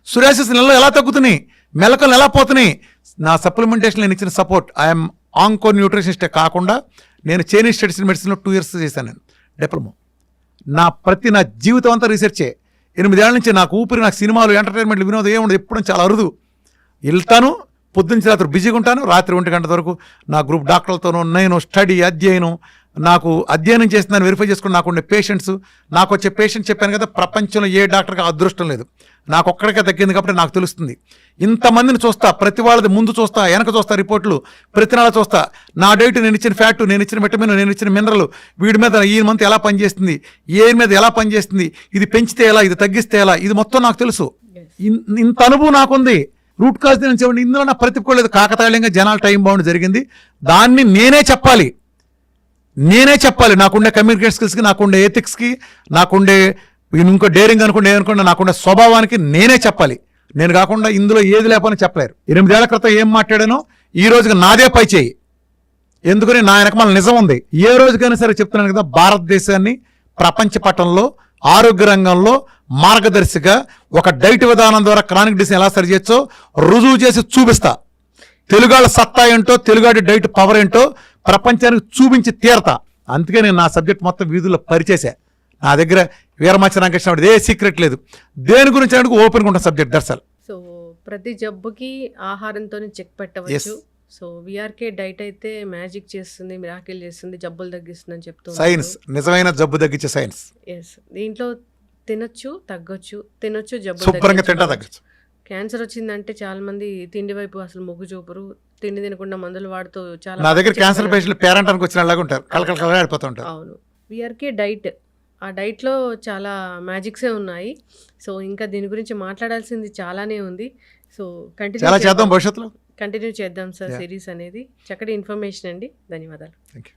సురాసిస్ నెలలో ఎలా తగ్గుతున్నాయి? మెలకలు ఎలా పోతున్నాయి? నా సప్లిమెంటేషన్ నేను ఇచ్చిన సపోర్ట్. ఐఎమ్ ఆంకో న్యూట్రిషనిస్టే కాకుండా నేను చైనీస్ స్టడీస్ ఇన్ మెడిసిన్లో 2 years చేశాను నేను డిప్లొమా. నా జీవితం అంతా రీసెర్చే. 8 ఏళ్ల నుంచి నాకు ఊపిరి, నాకు సినిమాలు, ఎంటర్టైన్మెంట్లు, వినోదం ఏముండదు. ఎప్పుడు చాలా అరుదు. వెళ్తాను, పొద్దున్న రాత్రి బిజీగా ఉంటాను. రాత్రి 1 గంట వరకు నా గ్రూప్ డాక్టర్లతోనూ నేను స్టడీ అధ్యయనం, నాకు అధ్యయనం చేస్తున్నాను, వెరిఫై చేసుకుని నాకు ఉండే పేషెంట్స్, నాకు వచ్చే పేషెంట్ చెప్పాను కదా, ప్రపంచంలో ఏ డాక్టర్కి అదృష్టం లేదు. నాకు ఒక్కడికే తగ్గింది కాబట్టి నాకు తెలుస్తుంది. ఇంతమందిని చూస్తా, ప్రతి వాళ్ళది ముందు చూస్తా, వెనక చూస్తా, రిపోర్ట్లు ప్రతి నెల చూస్తా. నా డైట్, నేను ఇచ్చిన ఫ్యాట్, నేను ఇచ్చిన విటమిన్, నేను ఇచ్చిన మినరల్, వీడి మీద ఈ మంత్ ఎలా పనిచేస్తుంది, ఏ మీద ఎలా పనిచేస్తుంది, ఇది పెంచితే ఎలా, ఇది తగ్గిస్తే ఎలా, ఇది మొత్తం నాకు తెలుసు. ఇంత అనుభవం నాకుంది. రూట్ కాజ్ నేను చెప్పండి, ఇందులో నా ప్రతికోలేదు. కాకతాళీయంగా జనాల టైం బౌండ్ జరిగింది. దాన్ని నేనే చెప్పాలి. నాకుండే కమ్యూనికేషన్ స్కిల్స్కి, నాకుండే ఎథిక్స్కి, నాకుండే ఇంకో డేరింగ్ అనుకుంటే ఏమనుకుంటే నాకుండే స్వభావానికి నేనే చెప్పాలి. నేను కాకుండా ఇందులో ఏది లేకపోయినా చెప్పలేరు. 8 ఏళ్ల క్రితం ఏం మాట్లాడానో ఈ రోజుకి నాదే పై చేయి. ఎందుకని నా వెనకమాల నిజం ఉంది. ఏ రోజుకైనా సరే చెప్తున్నాను కదా, భారతదేశాన్ని ప్రపంచ పటంలో ఆరోగ్య రంగంలో మార్గదర్శిగా ఒక డైట్ విధానం ద్వారా క్రానిక్ డిసీజ్ ఎలా సరి చేయొచ్చో రుజువు చేసి చూపిస్తా. తెలుగాళ్ళ సత్తా ఏంటో, తెలుగాడి డైట్ పవర్ ఏంటో ప్రపంచానికి చూపించి తీరతా. అందుకే నేను నా సబ్జెక్ట్ మొత్తం వీధుల్లో పరిచేసా. నా దగ్గర వీరమాచ రామకృష్ణ ఏ సీక్రెట్ లేదు. దేని గురించి అంటే ఓపెన్గా ఉంటాను సబ్జెక్ట్ దర్శల్. సో ప్రతి జబ్బుకి ఆహారంతో చెక్ పెట్టవచ్చు. సో విఆర్కే డైట్ అయితే మ్యాజిక్ చేస్తుంది, మిరాకిల్ చేస్తుంది, జబ్బులు తగ్గిస్తుంది అని చెప్తుంది. సైన్స్, నిజమైన జబ్బు తగ్గించే సైన్స్. ఎస్, దీంట్లో తినొచ్చు, తగ్గొచ్చు, తినొచ్చు, జబ్బు శుభ్రంగా తింటా తగ్గచ్చు. క్యాన్సర్ వచ్చిందంటే చాలా మంది తిండి వైపు అసలు మొగ్గు చూపరు. తిండి తినకుండా మందులు వాడుతూ చాలా. నా దగ్గర క్యాన్సర్ పేషెంట్లు పేరెంటానికి వచ్చిన లాగా ఉంటారు, కలకల ఆడిపోతూ ఉంటారు. అవును, విఆర్కే డైట్, ఆ డైట్లో చాలా మ్యాజిక్సే ఉన్నాయి. సో ఇంకా దీని గురించి మాట్లాడాల్సింది చాలానే ఉంది. సో చాలా చేద్దాం భవిష్యత్తులో, కంటిన్యూ చేద్దాం సార్ సిరీస్ అనేది. చక్కటి ఇన్ఫర్మేషన్ అండి, ధన్యవాదాలు. Thank you.